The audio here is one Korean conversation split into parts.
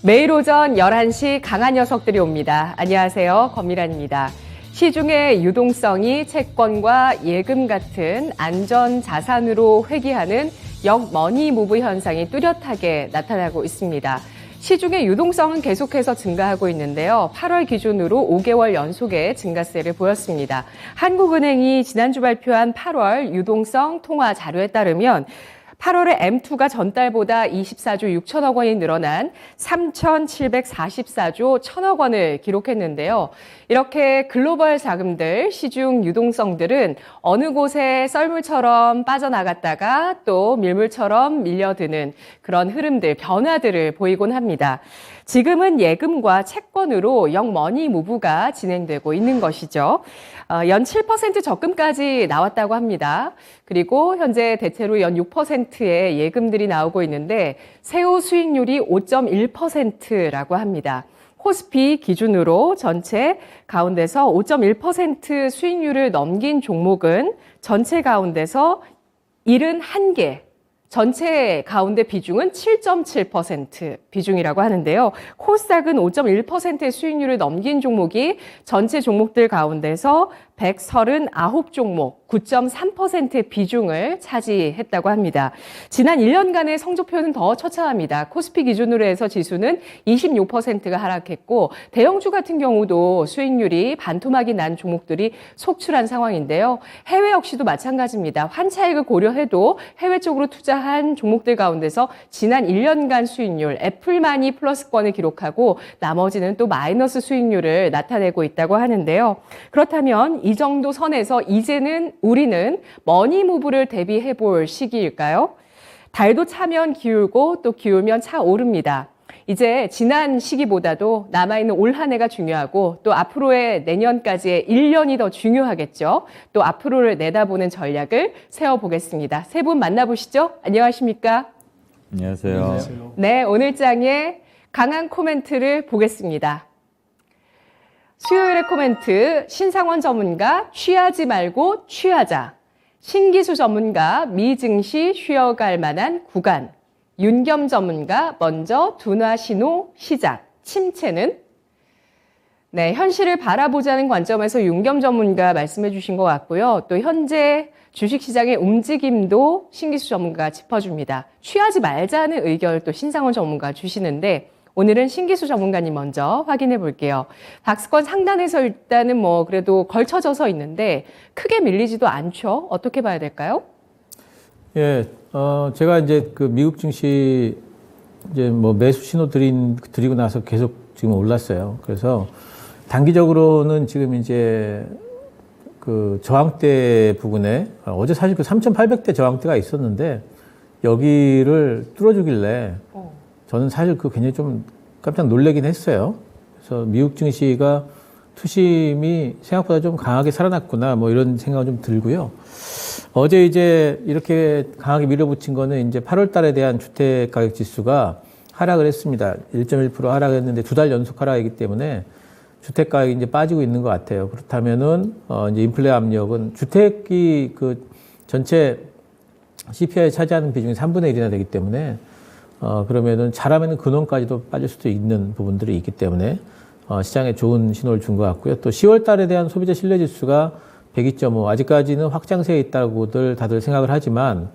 매일 오전 11시 강한 녀석들이 옵니다. 안녕하세요. 권미란입니다. 시중의 유동성이 채권과 예금 같은 안전 자산으로 회귀하는 역머니 무브 현상이 뚜렷하게 나타나고 있습니다. 시중의 유동성은 계속해서 증가하고 있는데요. 8월 기준으로 5개월 연속의 증가세를 보였습니다. 한국은행이 지난주 발표한 8월 유동성 통화 자료에 따르면 8월에 M2가 전달보다 24조 6천억 원이 늘어난 3,744조 1천억 원을 기록했는데요. 이렇게 글로벌 자금들, 시중 유동성들은 어느 곳에 썰물처럼 빠져나갔다가 또 밀물처럼 밀려드는 그런 흐름들, 변화들을 보이곤 합니다. 지금은 예금과 채권으로 역머니 무브가 진행되고 있는 것이죠. 연 7% 적금까지 나왔다고 합니다. 그리고 현재 대체로 연 6%의 예금들이 나오고 있는데 세후 수익률이 5.1%라고 합니다. 코스피 기준으로 전체 가운데서 5.1% 수익률을 넘긴 종목은 전체 가운데서 71개, 전체 가운데 비중은 7.7% 비중이라고 하는데요. 코스닥은 5.1%의 수익률을 넘긴 종목이 전체 종목들 가운데서 139종목, 9.3%의 비중을 차지했다고 합니다. 지난 1년간의 성적표는 더 처참합니다. 코스피 기준으로 해서 지수는 26%가 하락했고 대형주 같은 경우도 수익률이 반토막이 난 종목들이 속출한 상황인데요. 해외 역시도 마찬가지입니다. 환차익을 고려해도 해외 쪽으로 투자한 종목들 가운데서 지난 1년간 수익률 애플만이 플러스권을 기록하고 나머지는 또 마이너스 수익률을 나타내고 있다고 하는데요. 그렇다면 이 정도 선에서 이제는 우리는 머니무브를 대비해 볼 시기일까요? 달도 차면 기울고 또 기울면 차오릅니다. 이제 지난 시기보다도 남아있는 올 한 해가 중요하고 또 앞으로의 내년까지의 1년이 더 중요하겠죠. 또 앞으로를 내다보는 전략을 세워보겠습니다. 세 분 만나보시죠. 안녕하십니까? 안녕하세요. 네, 오늘 장에 강한 코멘트를 보겠습니다. 수요일의 코멘트, 신상원 전문가 취하지 말고 취하자. 신기수 전문가 미증시 쉬어갈 만한 구간. 윤겸 전문가 먼저 둔화 신호 시작. 침체는? 네, 현실을 바라보자는 관점에서 윤겸 전문가 말씀해 주신 것 같고요. 또 현재 주식시장의 움직임도 신기수 전문가가 짚어줍니다. 취하지 말자는 의견을 또 신상원 전문가가 주시는데 오늘은 신기수 전문가님 먼저 확인해 볼게요. 박스권 상단에서 일단은 그래도 걸쳐져서 있는데 크게 밀리지도 않죠. 어떻게 봐야 될까요? 예, 제가 이제 그 미국 증시 이제 매수 신호 드리고 나서 계속 지금 올랐어요. 그래서 단기적으로는 지금 이제 그 저항대 부분에 어제 사실 그 3,800대 저항대가 있었는데 여기를 뚫어주길래 저는 사실 그 굉장히 좀 깜짝 놀라긴 했어요. 그래서 미국 증시가 투심이 생각보다 좀 강하게 살아났구나, 이런 생각은 좀 들고요. 어제 이제 이렇게 강하게 밀어붙인 거는 이제 8월 달에 대한 주택 가격 지수가 하락을 했습니다. 1.1% 하락했는데 2달 연속 하락이기 때문에 주택 가격이 이제 빠지고 있는 것 같아요. 그렇다면은, 이제 인플레 압력은 주택이 그 전체 CPI에 차지하는 비중이 3분의 1이나 되기 때문에 그러면은 잘하면은 근원까지도 빠질 수도 있는 부분들이 있기 때문에 시장에 좋은 신호를 준 것 같고요. 또 10월 달에 대한 소비자 신뢰 지수가 102.5, 아직까지는 확장세에 있다고들 다들 생각을 하지만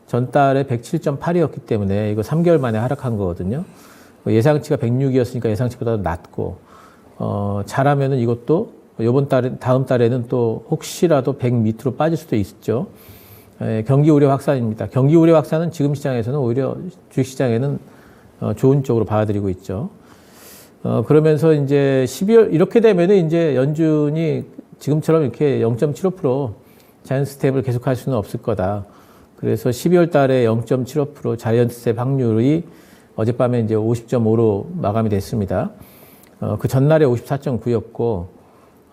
전달에 107.8이었기 때문에 이거 3개월 만에 하락한 거거든요. 예상치가 106이었으니까 예상치보다 낮고 잘하면은 이것도 다음 달에는 또 혹시라도 100 밑으로 빠질 수도 있죠. 경기 우려 확산입니다. 경기 우려 확산은 지금 시장에서는 오히려 주식시장에는 좋은 쪽으로 받아들이고 있죠. 그러면서 이제 12월, 이렇게 되면은 이제 연준이 지금처럼 이렇게 0.75% 자이언트 스텝을 계속할 수는 없을 거다. 그래서 12월 달에 0.75% 자이언트 스텝 확률이 어젯밤에 이제 50.5로 마감이 됐습니다. 그 전날에 54.9였고,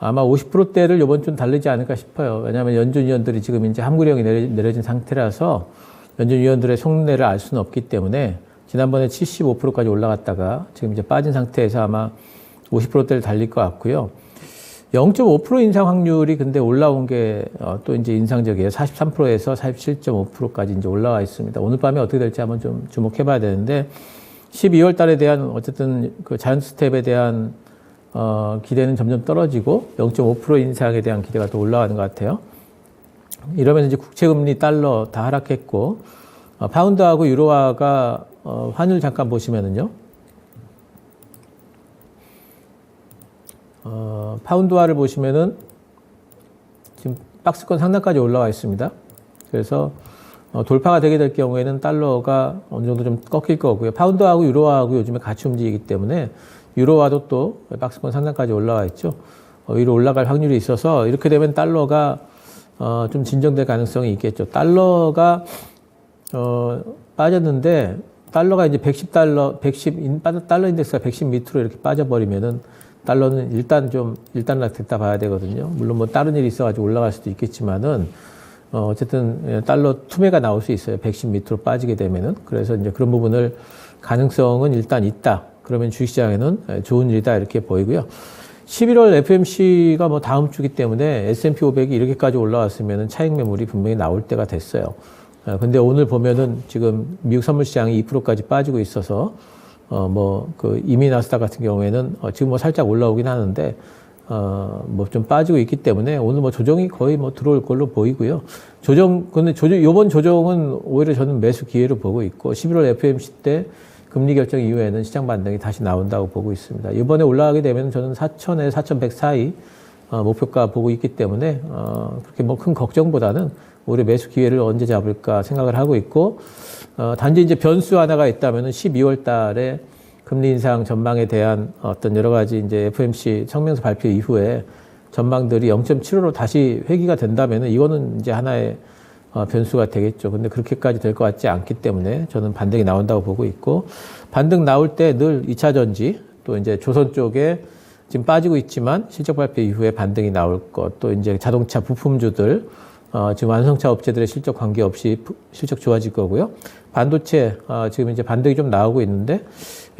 아마 50%대를 이번 주는 달리지 않을까 싶어요. 왜냐하면 연준 위원들이 지금 이제 함구령이 내려진 상태라서 연준 위원들의 속내를 알 수는 없기 때문에 지난번에 75%까지 올라갔다가 지금 이제 빠진 상태에서 아마 50%대를 달릴 것 같고요. 0.5% 인상 확률이 근데 올라온 게 또 이제 인상적이에요. 43%에서 47.5%까지 이제 올라와 있습니다. 오늘 밤에 어떻게 될지 한번 좀 주목해 봐야 되는데 12월 달에 대한 어쨌든 그 자이언트 스텝에 대한 기대는 점점 떨어지고 0.5% 인상에 대한 기대가 또 올라가는 것 같아요. 이러면서 이제 국채금리, 달러 다 하락했고 파운드하고 유로화가 환율 잠깐 보시면은요. 파운드화를 보시면은 지금 박스권 상단까지 올라와 있습니다. 그래서 돌파가 되게 될 경우에는 달러가 어느 정도 좀 꺾일 거고요. 파운드하고 유로화하고 요즘에 같이 움직이기 때문에 유로화도 또 박스권 상단까지 올라와 있죠. 위로 올라갈 확률이 있어서 이렇게 되면 달러가 좀 진정될 가능성이 있겠죠. 달러가 빠졌는데 달러가 이제 110 달러 인덱스가 110 밑으로 이렇게 빠져버리면은 달러는 일단 됐다 봐야 되거든요. 물론 뭐 다른 일이 있어가지고 올라갈 수도 있겠지만은 어쨌든 달러 투매가 나올 수 있어요. 110 밑으로 빠지게 되면은. 그래서 이제 그런 부분을 가능성은 일단 있다. 그러면 주식시장에는 좋은 일이다 이렇게 보이고요. 11월 FMC가 뭐 다음 주기 때문에 S&P 500이 이렇게까지 올라왔으면은 차익 매물이 분명히 나올 때가 됐어요. 근데 오늘 보면은 지금 미국 선물 시장이 2%까지 빠지고 있어서 그 이미 나스닥 같은 경우에는 지금 뭐 살짝 올라오긴 하는데 뭐 좀 빠지고 있기 때문에 오늘 뭐 조정이 거의 뭐 들어올 걸로 보이고요. 근데 요번 조정은 오히려 저는 매수 기회로 보고 있고 11월 FMC 때 금리 결정 이후에는 시장 반등이 다시 나온다고 보고 있습니다. 이번에 올라가게 되면 저는 4,000에서 4,100 사이 목표가 보고 있기 때문에 그렇게 뭐 큰 걱정보다는 오히려 매수 기회를 언제 잡을까 생각을 하고 있고 단지 이제 변수 하나가 있다면은 12월 달에 금리 인상 전망에 대한 어떤 여러 가지 이제 FOMC 성명서 발표 이후에 전망들이 0.75로 다시 회귀가 된다면은 이거는 이제 하나의 변수가 되겠죠. 근데 그렇게까지 될 것 같지 않기 때문에 저는 반등이 나온다고 보고 있고 반등 나올 때 늘 2차 전지 또 이제 조선 쪽에 지금 빠지고 있지만 실적 발표 이후에 반등이 나올 것 또 이제 자동차 부품주들 지금 완성차 업체들의 실적 관계없이 실적 좋아질 거고요. 반도체 지금 이제 반등이 좀 나오고 있는데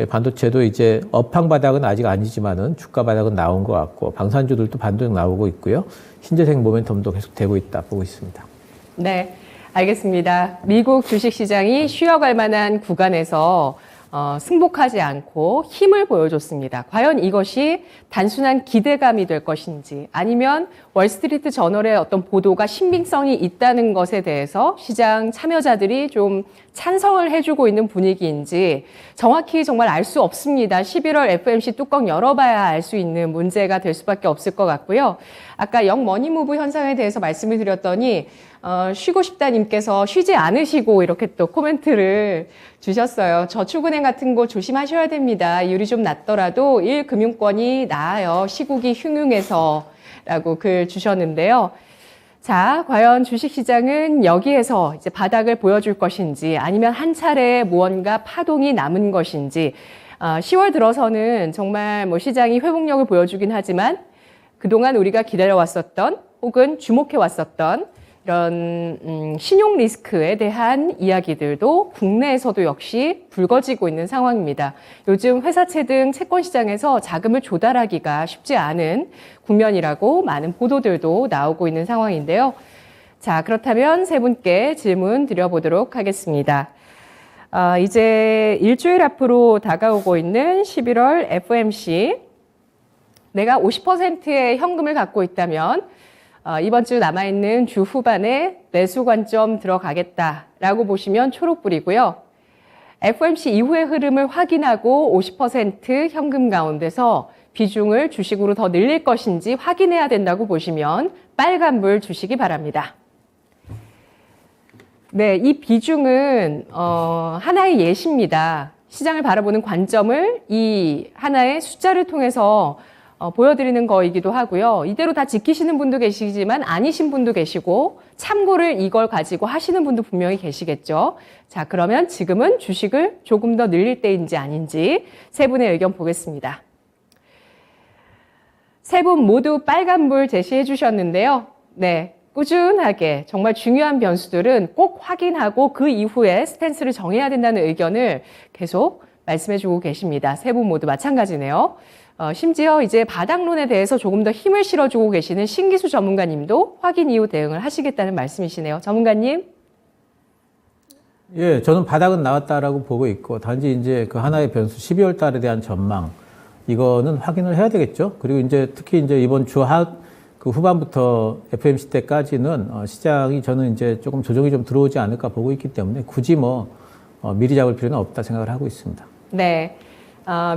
반도체도 이제 업황 바닥은 아직 아니지만은 주가 바닥은 나온 것 같고 방산주들도 반등 나오고 있고요. 신재생 모멘텀도 계속 되고 있다 보고 있습니다. 네, 알겠습니다. 미국 주식시장이 쉬어갈 만한 구간에서 승복하지 않고 힘을 보여줬습니다. 과연 이것이 단순한 기대감이 될 것인지 아니면 월스트리트 저널의 어떤 보도가 신빙성이 있다는 것에 대해서 시장 참여자들이 좀 찬성을 해주고 있는 분위기인지 정확히 정말 알 수 없습니다. 11월 FOMC 뚜껑 열어봐야 알 수 있는 문제가 될 수밖에 없을 것 같고요. 아까 영머니무브 현상에 대해서 말씀을 드렸더니 쉬고 싶다님께서 쉬지 않으시고 이렇게 또 코멘트를 주셨어요. 저축은행 같은 곳 조심하셔야 됩니다. 이율이 좀 낮더라도 1금융권이 나아요. 시국이 흉흉해서 라고 글 주셨는데요. 자, 과연 주식시장은 여기에서 이제 바닥을 보여줄 것인지 아니면 한 차례 무언가 파동이 남은 것인지 10월 들어서는 정말 뭐 시장이 회복력을 보여주긴 하지만 그동안 우리가 기다려왔었던 혹은 주목해왔었던 이런 신용 리스크에 대한 이야기들도 국내에서도 역시 불거지고 있는 상황입니다. 요즘 회사채 등 채권 시장에서 자금을 조달하기가 쉽지 않은 국면이라고 많은 보도들도 나오고 있는 상황인데요. 자, 그렇다면 세 분께 질문 드려보도록 하겠습니다. 이제 일주일 앞으로 다가오고 있는 11월 FOMC, 내가 50%의 현금을 갖고 있다면 이번 주 남아있는 주 후반에 매수 관점 들어가겠다라고 보시면 초록불이고요. FOMC 이후의 흐름을 확인하고 50% 현금 가운데서 비중을 주식으로 더 늘릴 것인지 확인해야 된다고 보시면 빨간불 주시기 바랍니다. 네, 이 비중은 하나의 예시입니다. 시장을 바라보는 관점을 이 하나의 숫자를 통해서 보여드리는 거이기도 하고요. 이대로 다 지키시는 분도 계시지만 아니신 분도 계시고 참고를 이걸 가지고 하시는 분도 분명히 계시겠죠. 자, 그러면 지금은 주식을 조금 더 늘릴 때인지 아닌지 세 분의 의견 보겠습니다. 세 분 모두 빨간불 제시해 주셨는데요. 네, 꾸준하게 정말 중요한 변수들은 꼭 확인하고 그 이후에 스탠스를 정해야 된다는 의견을 계속 말씀해 주고 계십니다. 세 분 모두 마찬가지네요. 심지어 이제 바닥론에 대해서 조금 더 힘을 실어주고 계시는 신기수 전문가님도 확인 이후 대응을 하시겠다는 말씀이시네요. 전문가님. 예, 저는 바닥은 나왔다라고 보고 있고, 단지 이제 그 하나의 변수, 12월 달에 대한 전망, 이거는 확인을 해야 되겠죠. 그리고 이제 특히 이제 이번 주 그 후반부터 FOMC 때까지는 시장이 저는 이제 조금 조정이 좀 들어오지 않을까 보고 있기 때문에 굳이 미리 잡을 필요는 없다 생각을 하고 있습니다. 네.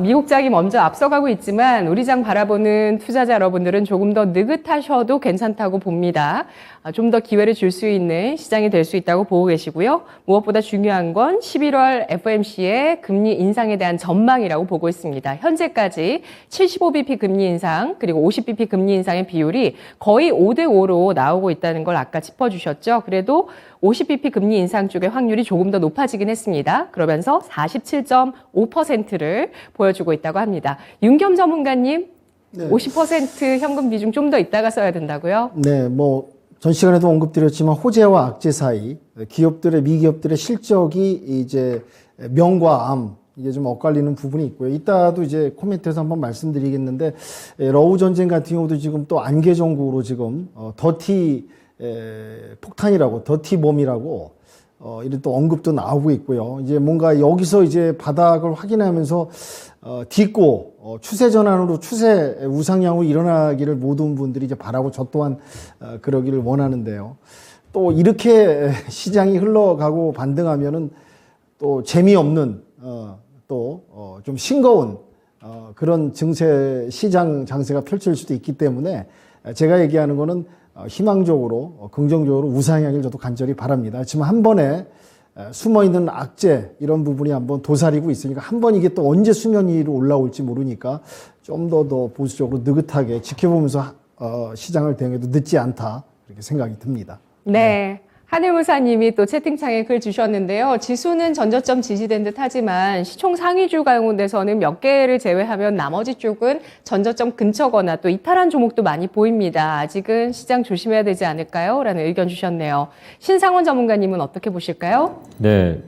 미국 장이 먼저 앞서가고 있지만 우리 장 바라보는 투자자 여러분들은 조금 더 느긋하셔도 괜찮다고 봅니다. 좀 더 기회를 줄 수 있는 시장이 될 수 있다고 보고 계시고요. 무엇보다 중요한 건 11월 FOMC의 금리 인상에 대한 전망이라고 보고 있습니다. 현재까지 75bp 금리 인상 그리고 50bp 금리 인상의 비율이 거의 5대5로 나오고 있다는 걸 아까 짚어주셨죠. 그래도 50bp 금리 인상 쪽의 확률이 조금 더 높아지긴 했습니다. 그러면서 47.5%를 보여주고 있다고 합니다. 윤겸 전문가님, 네. 50% 현금 비중 좀 더 있다가 써야 된다고요? 네, 전 시간에도 언급드렸지만 호재와 악재 사이 미기업들의 실적이 이제 명과 암 이게 좀 엇갈리는 부분이 있고요. 이따도 이제 코멘트에서 한번 말씀드리겠는데 러우 전쟁 같은 경우도 지금 또 안개 전국으로 지금 더티 폭탄이라고 더티bom이라고 이런 또 언급도 나오고 있고요. 이제 뭔가 여기서 이제 바닥을 확인하면서 딛고 추세 전환으로 추세 우상향으로 일어나기를 모든 분들이 이제 바라고 저 또한 그러기를 원하는데요. 또 이렇게 시장이 흘러가고 반등하면은 또 재미없는 또 좀 싱거운 그런 증세 시장 장세가 펼쳐질 수도 있기 때문에 제가 얘기하는 거는 희망적으로 긍정적으로 우상향을 저도 간절히 바랍니다. 지금 한 번에 숨어있는 악재 이런 부분이 한번 도사리고 있으니까 한 번 이게 또 언제 수면 위로 올라올지 모르니까 좀 더 보수적으로 느긋하게 지켜보면서 시장을 대응해도 늦지 않다 이렇게 생각이 듭니다. 네. 하늘무사님이 또 채팅창에 글 주셨는데요. 지수는 전저점 지지된 듯 하지만 시총 상위주 가운데서는 몇 개를 제외하면 나머지 쪽은 전저점 근처거나 또 이탈한 종목도 많이 보입니다. 아직은 시장 조심해야 되지 않을까요? 라는 의견 주셨네요. 신상원 전문가님은 어떻게 보실까요? 네,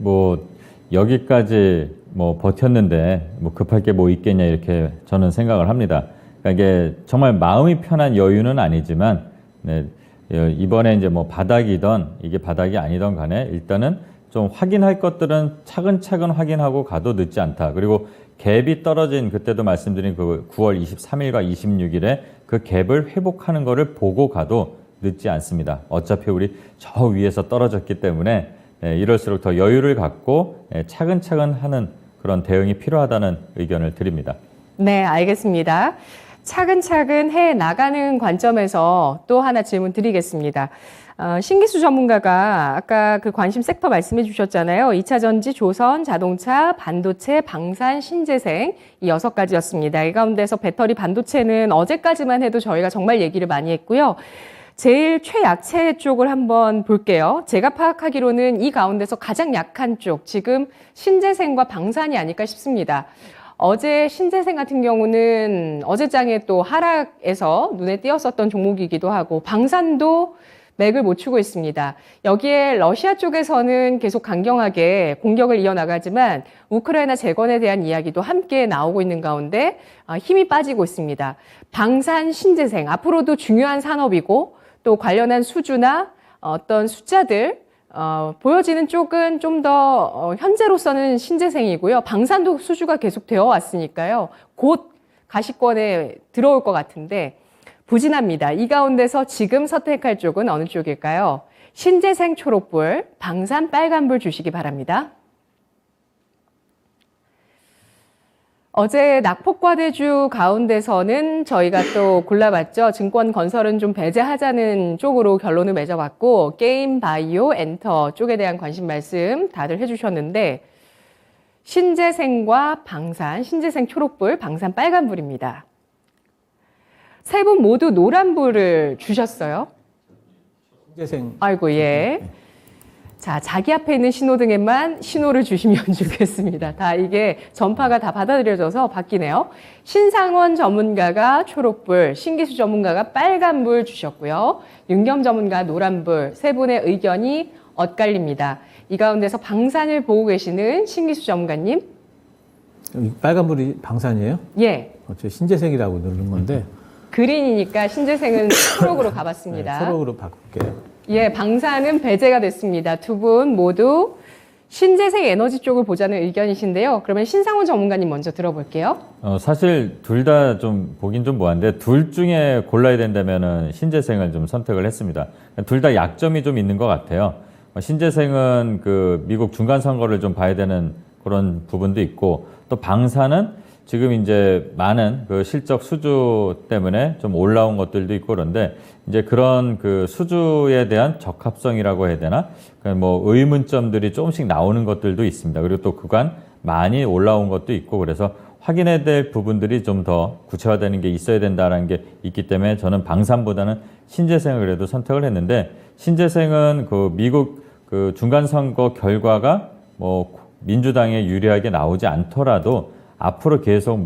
여기까지 버텼는데 급할 게 뭐 있겠냐 이렇게 저는 생각을 합니다. 그러니까 이게 정말 마음이 편한 여유는 아니지만, 네. 이번에 이제 바닥이던 이게 바닥이 아니던 간에 일단은 좀 확인할 것들은 차근차근 확인하고 가도 늦지 않다. 그리고 갭이 떨어진 그때도 말씀드린 그 9월 23일과 26일에 그 갭을 회복하는 거를 보고 가도 늦지 않습니다. 어차피 우리 저 위에서 떨어졌기 때문에 이럴수록 더 여유를 갖고 차근차근 하는 그런 대응이 필요하다는 의견을 드립니다. 네, 알겠습니다. 차근차근 해 나가는 관점에서 또 하나 질문 드리겠습니다. 신기수 전문가가 아까 그 관심 섹터 말씀해 주셨잖아요. 2차 전지, 조선, 자동차, 반도체, 방산, 신재생 이 6가지였습니다. 이 가운데서 배터리 반도체는 어제까지만 해도 저희가 정말 얘기를 많이 했고요. 제일 최약체 쪽을 한번 볼게요. 제가 파악하기로는 이 가운데서 가장 약한 쪽, 지금 신재생과 방산이 아닐까 싶습니다. 어제 신재생 같은 경우는 어제장에 또 하락에서 눈에 띄었었던 종목이기도 하고 방산도 맥을 못 추고 있습니다. 여기에 러시아 쪽에서는 계속 강경하게 공격을 이어나가지만 우크라이나 재건에 대한 이야기도 함께 나오고 있는 가운데 힘이 빠지고 있습니다. 방산, 신재생 앞으로도 중요한 산업이고 또 관련한 수주나 어떤 숫자들 보여지는 쪽은 좀 더 현재로서는 신재생이고요. 방산도 수주가 계속 되어 왔으니까요. 곧 가시권에 들어올 것 같은데 부진합니다. 이 가운데서 지금 선택할 쪽은 어느 쪽일까요? 신재생 초록불, 방산 빨간불 주시기 바랍니다. 어제 낙폭과대주 가운데서는 저희가 또 골라봤죠. 증권 건설은 좀 배제하자는 쪽으로 결론을 맺어봤고 게임, 바이오, 엔터 쪽에 대한 관심 말씀 다들 해주셨는데 신재생과 방산, 신재생 초록불, 방산 빨간불입니다. 세 분 모두 노란불을 주셨어요. 신재생. 아이고, 예. 자, 자기 앞에 있는 신호등에만 신호를 주시면 좋겠습니다. 다 이게 전파가 다 받아들여져서 바뀌네요. 신상원 전문가가 초록불, 신기수 전문가가 빨간불 주셨고요. 윤겸 전문가 노란불, 세 분의 의견이 엇갈립니다. 이 가운데서 방산을 보고 계시는 신기수 전문가님. 빨간불이 방산이에요? 예. 저 신재생이라고 누른 건데. 그린이니까 신재생은 초록으로 가봤습니다. 네, 초록으로 바꿀게요. 예, 방산은 배제가 됐습니다. 두 분 모두 신재생 에너지 쪽을 보자는 의견이신데요. 그러면 신상훈 전문가님 먼저 들어볼게요. 사실 둘 다 좀 보긴 좀 뭐한데 둘 중에 골라야 된다면은 신재생을 좀 선택을 했습니다. 둘 다 약점이 좀 있는 것 같아요. 신재생은 그 미국 중간 선거를 좀 봐야 되는 그런 부분도 있고 또 방사는 지금 이제 많은 그 실적 수주 때문에 좀 올라온 것들도 있고 그런데 이제 그런 그 수주에 대한 적합성이라고 해야 되나? 뭐 의문점들이 조금씩 나오는 것들도 있습니다. 그리고 또 그간 많이 올라온 것도 있고 그래서 확인해야 될 부분들이 좀 더 구체화되는 게 있어야 된다는 게 있기 때문에 저는 방산보다는 신재생을 그래도 선택을 했는데 신재생은 그 미국 그 중간 선거 결과가 뭐 민주당에 유리하게 나오지 않더라도 앞으로 계속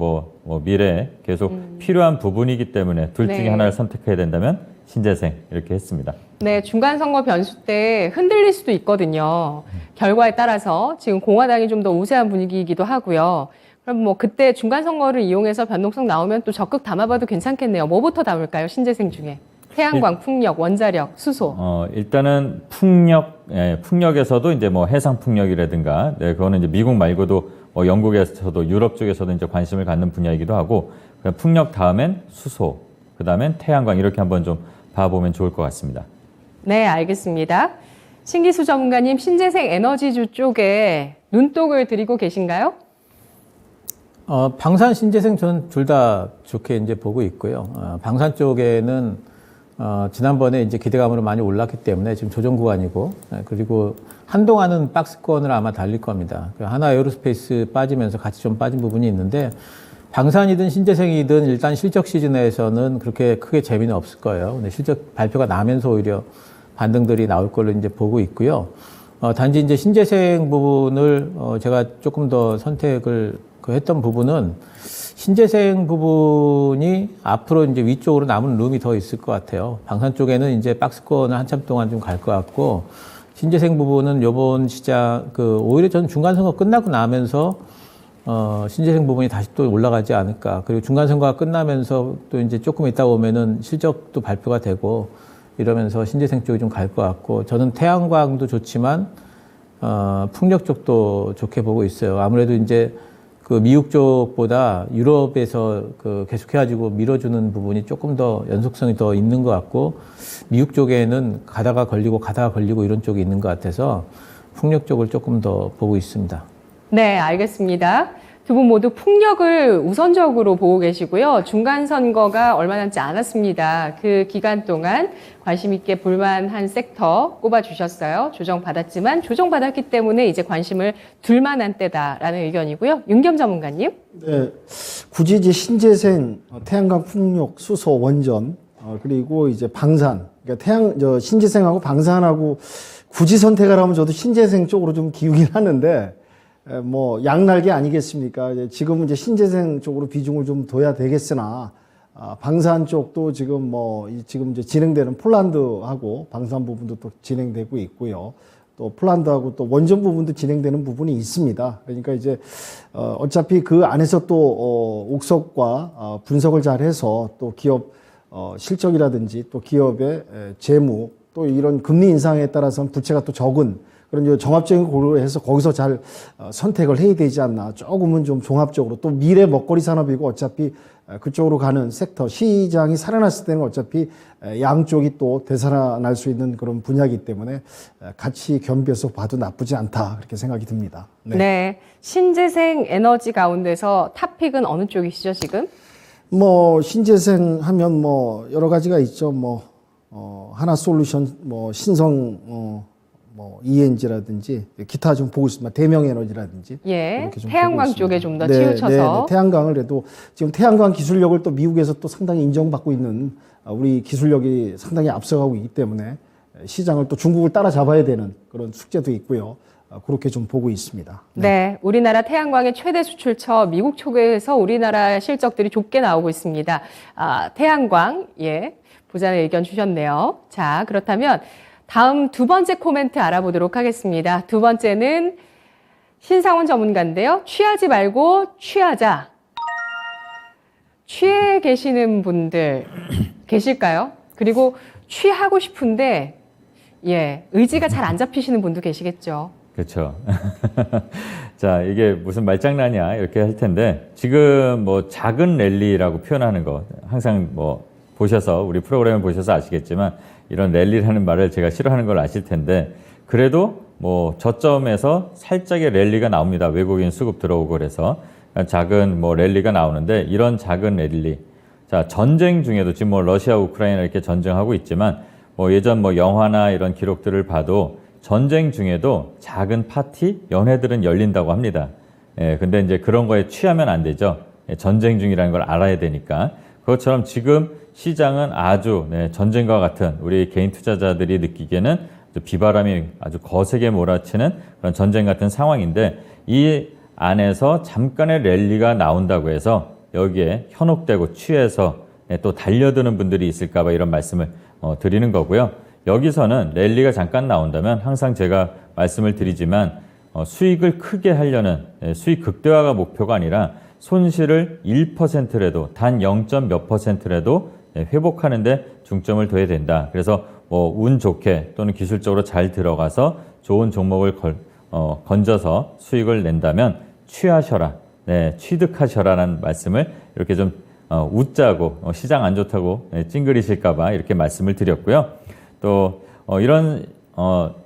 미래에 계속 필요한 부분이기 때문에 둘 중에 네. 하나를 선택해야 된다면 신재생 이렇게 했습니다. 네, 중간 선거 변수 때 흔들릴 수도 있거든요. 결과에 따라서 지금 공화당이 좀 더 우세한 분위기이기도 하고요. 그럼 뭐 그때 중간 선거를 이용해서 변동성 나오면 또 적극 담아봐도 괜찮겠네요. 뭐부터 담을까요? 신재생 중에. 태양광, 풍력, 원자력, 수소. 일단은 풍력, 풍력에서도 이제 뭐 해상 풍력이라든가, 네, 그거는 이제 미국 말고도 영국에서도 유럽 쪽에서도 이제 관심을 갖는 분야이기도 하고, 풍력 다음엔 수소, 그 다음엔 태양광 이렇게 한번 좀 봐보면 좋을 것 같습니다. 네, 알겠습니다. 신기수 전문가님, 신재생 에너지주 쪽에 눈독을 들이고 계신가요? 방산, 신재생 저는 둘 다 좋게 이제 보고 있고요. 방산 쪽에는 지난번에 이제 기대감으로 많이 올랐기 때문에 지금 조정 구간이고, 그리고 한동안은 박스권을 아마 달릴 겁니다. 하나 에어로스페이스 빠지면서 같이 좀 빠진 부분이 있는데, 방산이든 신재생이든 일단 실적 시즌에서는 그렇게 크게 재미는 없을 거예요. 근데 실적 발표가 나면서 오히려 반등들이 나올 걸로 이제 보고 있고요. 단지 이제 신재생 부분을 제가 조금 더 선택을 했던 부분은 신재생 부분이 앞으로 이제 위쪽으로 남은 룸이 더 있을 것 같아요. 방산 쪽에는 이제 박스권을 한참 동안 좀 갈 것 같고, 신재생 부분은 요번 시장, 오히려 전 중간 선거 끝나고 나면서, 신재생 부분이 다시 또 올라가지 않을까. 그리고 중간 선거가 끝나면서 또 이제 조금 있다 보면은 실적도 발표가 되고 이러면서 신재생 쪽이 좀 갈 것 같고, 저는 태양광도 좋지만, 풍력 쪽도 좋게 보고 있어요. 아무래도 이제 미국 쪽보다 유럽에서 계속해가지고 밀어주는 부분이 조금 더 연속성이 더 있는 것 같고, 미국 쪽에는 가다가 걸리고 이런 쪽이 있는 것 같아서 풍력 쪽을 조금 더 보고 있습니다. 네, 알겠습니다. 두 분 모두 풍력을 우선적으로 보고 계시고요. 중간 선거가 얼마 남지 않았습니다. 그 기간 동안 관심 있게 볼만한 섹터 꼽아주셨어요. 조정받았지만 조정받았기 때문에 이제 관심을 둘 만한 때다라는 의견이고요. 윤겸 전문가님. 네, 굳이 이제 신재생, 태양광, 풍력, 수소, 원전, 그리고 이제 방산, 그러니까 신재생하고 방산하고 굳이 선택을 하면 저도 신재생 쪽으로 좀 기우긴 하는데, 뭐 양날개 아니겠습니까? 지금은 이제 신재생 쪽으로 비중을 좀 둬야 되겠으나, 방산 쪽도 지금 지금 이제 진행되는 폴란드하고 방산 부분도 또 진행되고 있고요. 또 폴란드하고 또 원전 부분도 진행되는 부분이 있습니다. 그러니까 이제 어차피 그 안에서 또 옥석과 분석을 잘 해서 또 기업 실적이라든지 또 기업의 재무 또 이런 금리 인상에 따라서는 부채가 또 적은 그런 종합적인 고려를 해서 거기서 잘 선택을 해야 되지 않나. 조금은 좀 종합적으로 또 미래 먹거리 산업이고 어차피 그쪽으로 가는 섹터 시장이 살아났을 때는 어차피 양쪽이 또 되살아날 수 있는 그런 분야이기 때문에 같이 겸비해서 봐도 나쁘지 않다 그렇게 생각이 듭니다. 네. 네. 신재생 에너지 가운데서 탑픽은 어느 쪽이시죠 지금? 뭐 신재생 하면 뭐 여러 가지가 있죠. 하나솔루션, 신성 ENG라든지 기타 좀 보고 있습니다. 대명에너지라든지. 예. 태양광 쪽에 좀 더 치우쳐서. 네, 태양광을 해도 지금 태양광 기술력을 또 미국에서 또 상당히 인정받고 있는 우리 기술력이 상당히 앞서가고 있기 때문에 시장을 또 중국을 따라잡아야 되는 그런 숙제도 있고요. 그렇게 좀 보고 있습니다. 네, 우리나라 태양광의 최대 수출처 미국 쪽에서 우리나라 실적들이 좋게 나오고 있습니다. 태양광, 예, 보자는 의견 주셨네요. 자, 그렇다면 다음 두 번째 코멘트 알아보도록 하겠습니다. 두 번째는 신상훈 전문가인데요. 취하지 말고 취하자. 취해 계시는 분들 계실까요? 그리고 취하고 싶은데 의지가 잘 안 잡히시는 분도 계시겠죠. 그렇죠. 자, 이게 무슨 말장난이야 이렇게 할 텐데 지금 뭐 작은 랠리라고 표현하는 거 항상 뭐 보셔서 우리 프로그램을 보셔서 아시겠지만 이런 랠리라는 말을 제가 싫어하는 걸 아실 텐데 그래도 뭐 저점에서 살짝의 랠리가 나옵니다. 외국인 수급 들어오고 그래서 작은 뭐 랠리가 나오는데 이런 작은 랠리 자 전쟁 중에도 지금 뭐 러시아 우크라이나 이렇게 전쟁하고 있지만 뭐 예전 뭐 영화나 이런 기록들을 봐도 전쟁 중에도 작은 파티 연회들은 열린다고 합니다. 예, 근데 이제 그런 거에 취하면 안 되죠. 예, 전쟁 중이라는 걸 알아야 되니까. 그것처럼 지금 시장은 아주 전쟁과 같은 우리 개인 투자자들이 느끼기에는 비바람이 아주 거세게 몰아치는 그런 전쟁 같은 상황인데 이 안에서 잠깐의 랠리가 나온다고 해서 여기에 현혹되고 취해서 또 달려드는 분들이 있을까 봐 이런 말씀을 드리는 거고요. 여기서는 랠리가 잠깐 나온다면 항상 제가 말씀을 드리지만 수익을 크게 하려는 수익 극대화가 목표가 아니라 손실을 1%라도 단 0. 몇 %라도 회복하는 데 중점을 둬야 된다. 그래서 뭐 운 좋게 또는 기술적으로 잘 들어가서 좋은 종목을 건져서 수익을 낸다면 취하셔라. 네, 취득하셔라라는 말씀을 이렇게 좀 웃자고 시장 안 좋다고 찡그리실까 봐 이렇게 말씀을 드렸고요. 또 이런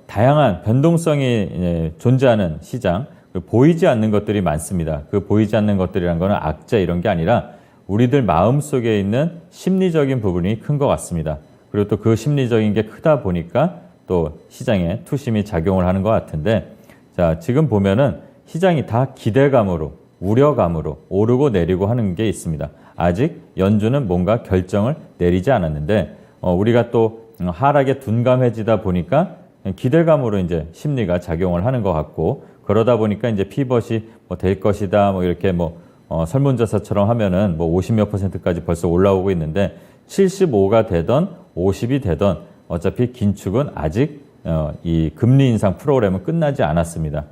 다양한 변동성이 존재하는 시장 보이지 않는 것들이 많습니다. 그 보이지 않는 것들이란 거는 악재 이런 게 아니라 우리들 마음속에 있는 심리적인 부분이 큰 것 같습니다. 그리고 또 그 심리적인 게 크다 보니까 또 시장에 투심이 작용을 하는 것 같은데 자 지금 보면은 시장이 다 기대감으로 우려감으로 오르고 내리고 하는 게 있습니다. 아직 연준은 뭔가 결정을 내리지 않았는데 우리가 또 하락에 둔감해지다 보니까 기대감으로 이제 심리가 작용을 하는 것 같고 그러다 보니까 이제 피벗이 뭐 될 것이다 뭐 이렇게 뭐 설문조사처럼 하면은 뭐 50몇 %까지 벌써 올라오고 있는데 75가 되던 50이 되던 어차피 긴축은 아직 이 금리 인상 프로그램은 끝나지 않았습니다.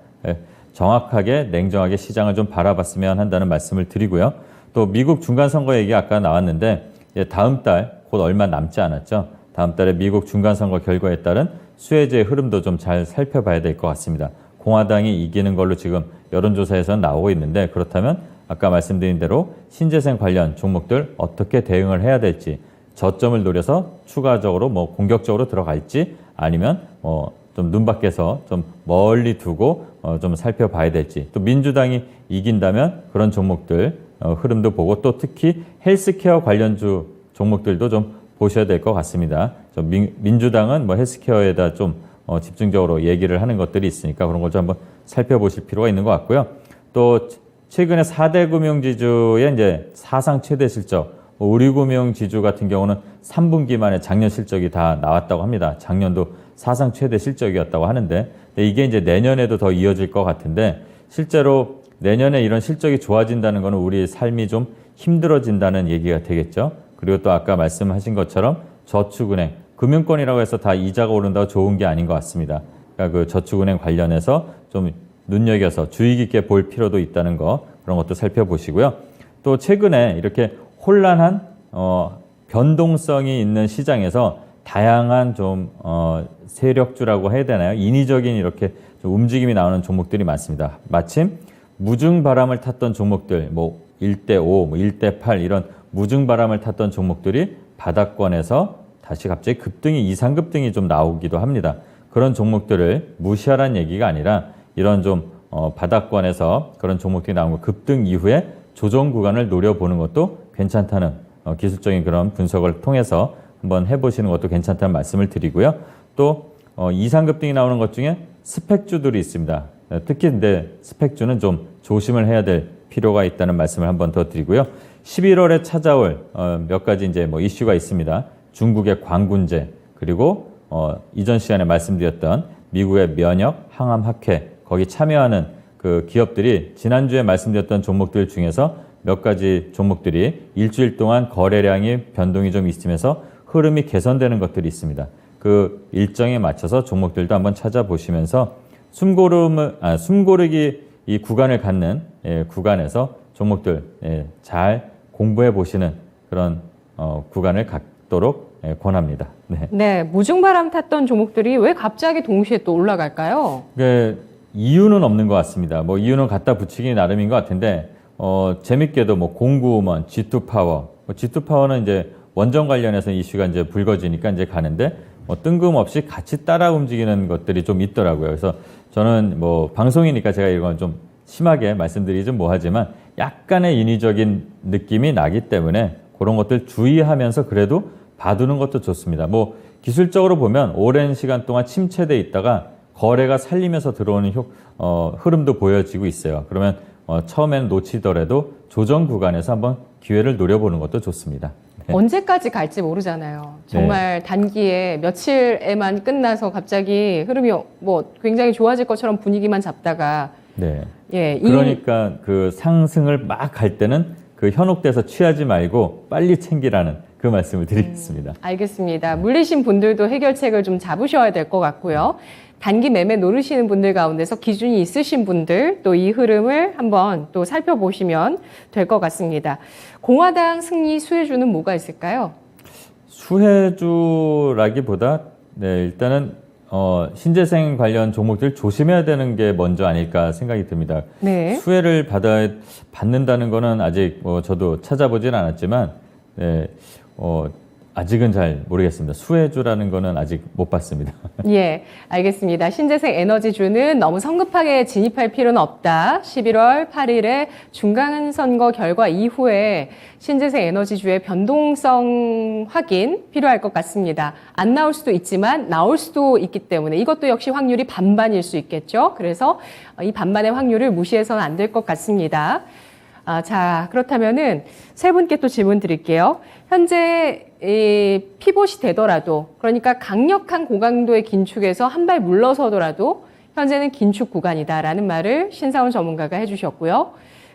정확하게 냉정하게 시장을 좀 바라봤으면 한다는 말씀을 드리고요. 또 미국 중간선거 얘기 아까 나왔는데 다음 달 곧 얼마 남지 않았죠. 다음 달에 미국 중간선거 결과에 따른 수혜주의 흐름도 좀 잘 살펴봐야 될 것 같습니다. 공화당이 이기는 걸로 지금 여론조사에서 나오고 있는데 그렇다면 아까 말씀드린 대로 신재생 관련 종목들 어떻게 대응을 해야 될지 저점을 노려서 추가적으로 뭐 공격적으로 들어갈지 아니면 좀 눈밖에서 좀 멀리 두고 좀 살펴봐야 될지 또 민주당이 이긴다면 그런 종목들 흐름도 보고 또 특히 헬스케어 관련주 종목들도 좀 보셔야 될 것 같습니다. 민주당은 뭐 헬스케어에다 좀 집중적으로 얘기를 하는 것들이 있으니까 그런 걸 좀 한번 살펴보실 필요가 있는 것 같고요. 또 최근에 4대 금융지주의 이제 사상 최대 실적, 우리금융지주 같은 경우는 3분기 만에 작년 실적이 다 나왔다고 합니다. 작년도 사상 최대 실적이었다고 하는데 이게 이제 내년에도 더 이어질 것 같은데 실제로 내년에 이런 실적이 좋아진다는 것은 우리 삶이 좀 힘들어진다는 얘기가 되겠죠. 그리고 또 아까 말씀하신 것처럼 저축은행, 금융권이라고 해서 다 이자가 오른다고 좋은 게 아닌 것 같습니다. 그러니까 그 저축은행 관련해서 좀 눈여겨서 주의 깊게 볼 필요도 있다는 거 그런 것도 살펴보시고요. 또 최근에 이렇게 혼란한 변동성이 있는 시장에서 다양한 좀 세력주라고 해야 되나요? 인위적인 이렇게 좀 움직임이 나오는 종목들이 많습니다. 마침 무증바람을 탔던 종목들, 뭐 1대5, 뭐 1대8 이런 무증바람을 탔던 종목들이 바닥권에서 다시 갑자기 급등이 이상급등이 좀 나오기도 합니다. 그런 종목들을 무시하라는 얘기가 아니라 이런 좀 바닥권에서 그런 종목들이 나온 거 급등 이후에 조정 구간을 노려보는 것도 괜찮다는 기술적인 그런 분석을 통해서 한번 해보시는 것도 괜찮다는 말씀을 드리고요. 또 이상급등이 나오는 것 중에 스펙주들이 있습니다. 특히 근데 스펙주는 좀 조심을 해야 될 필요가 있다는 말씀을 한번 더 드리고요. 11월에 찾아올 몇 가지 이제 뭐 이슈가 있습니다. 중국의 광군제 그리고 이전 시간에 말씀드렸던 미국의 면역 항암 학회 거기 참여하는 그 기업들이 지난주에 말씀드렸던 종목들 중에서 몇 가지 종목들이 일주일 동안 거래량이 변동이 좀 있으면서 흐름이 개선되는 것들이 있습니다. 그 일정에 맞춰서 종목들도 한번 찾아보시면서 숨고르기 이 구간을 갖는 구간에서 종목들 잘 공부해 보시는 그런 구간을 갖도록 권합니다. 네. 네, 무증바람 탔던 종목들이 왜 갑자기 동시에 또 올라갈까요? 이유는 없는 것 같습니다. 뭐 이유는 갖다 붙이기 나름인 것 같은데 재밌게도 뭐 공구우먼, G2파워, G2파워는 이제 원전 관련해서 이슈가 이제 불거지니까 이제 가는데 뜬금없이 같이 따라 움직이는 것들이 좀 있더라고요. 그래서 저는 뭐 방송이니까 제가 이건 좀 심하게 말씀드리기 좀 뭐하지만 약간의 인위적인 느낌이 나기 때문에 그런 것들 주의하면서 그래도 봐두는 것도 좋습니다. 뭐 기술적으로 보면 오랜 시간 동안 침체돼 있다가 거래가 살리면서 들어오는 흐름도 보여지고 있어요. 그러면 처음에는 놓치더라도 조정 구간에서 한번 기회를 노려보는 것도 좋습니다. 네. 언제까지 갈지 모르잖아요. 정말 단기에 며칠에만 끝나서 갑자기 흐름이 뭐 굉장히 좋아질 것처럼 분위기만 잡다가 네. 예, 그러니까 그 상승을 막 갈 때는 그 현혹돼서 취하지 말고 빨리 챙기라는 그 말씀을 드리겠습니다. 알겠습니다. 물리신 분들도 해결책을 좀 잡으셔야 될 것 같고요. 단기 매매 노리시는 분들 가운데서 기준이 있으신 분들 또 이 흐름을 한번 또 살펴보시면 될 것 같습니다. 공화당 승리 수혜주는 뭐가 있을까요? 수혜주라기보다 네, 일단은 신재생 관련 종목들 조심해야 되는 게 먼저 아닐까 생각이 듭니다. 네. 수혜를 받는다는 거는 아직 저도 찾아보진 않았지만 네, 아직은 잘 모르겠습니다. 수혜주라는 거는 아직 못 봤습니다. 예, 알겠습니다. 신재생 에너지주는 너무 성급하게 진입할 필요는 없다. 11월 8일에 중간선거 결과 이후에 신재생 에너지주의 변동성 확인 필요할 것 같습니다. 안 나올 수도 있지만 나올 수도 있기 때문에 이것도 역시 확률이 반반일 수 있겠죠. 그래서 이 반반의 확률을 무시해서는 안 될 것 같습니다. 자, 그렇다면은 세 분께 또 질문 드릴게요. 현재 피봇이 되더라도, 그러니까 강력한 고강도의 긴축에서 한 발 물러서더라도 현재는 긴축 구간이다라는 말을 신사원 전문가가 해주셨고요.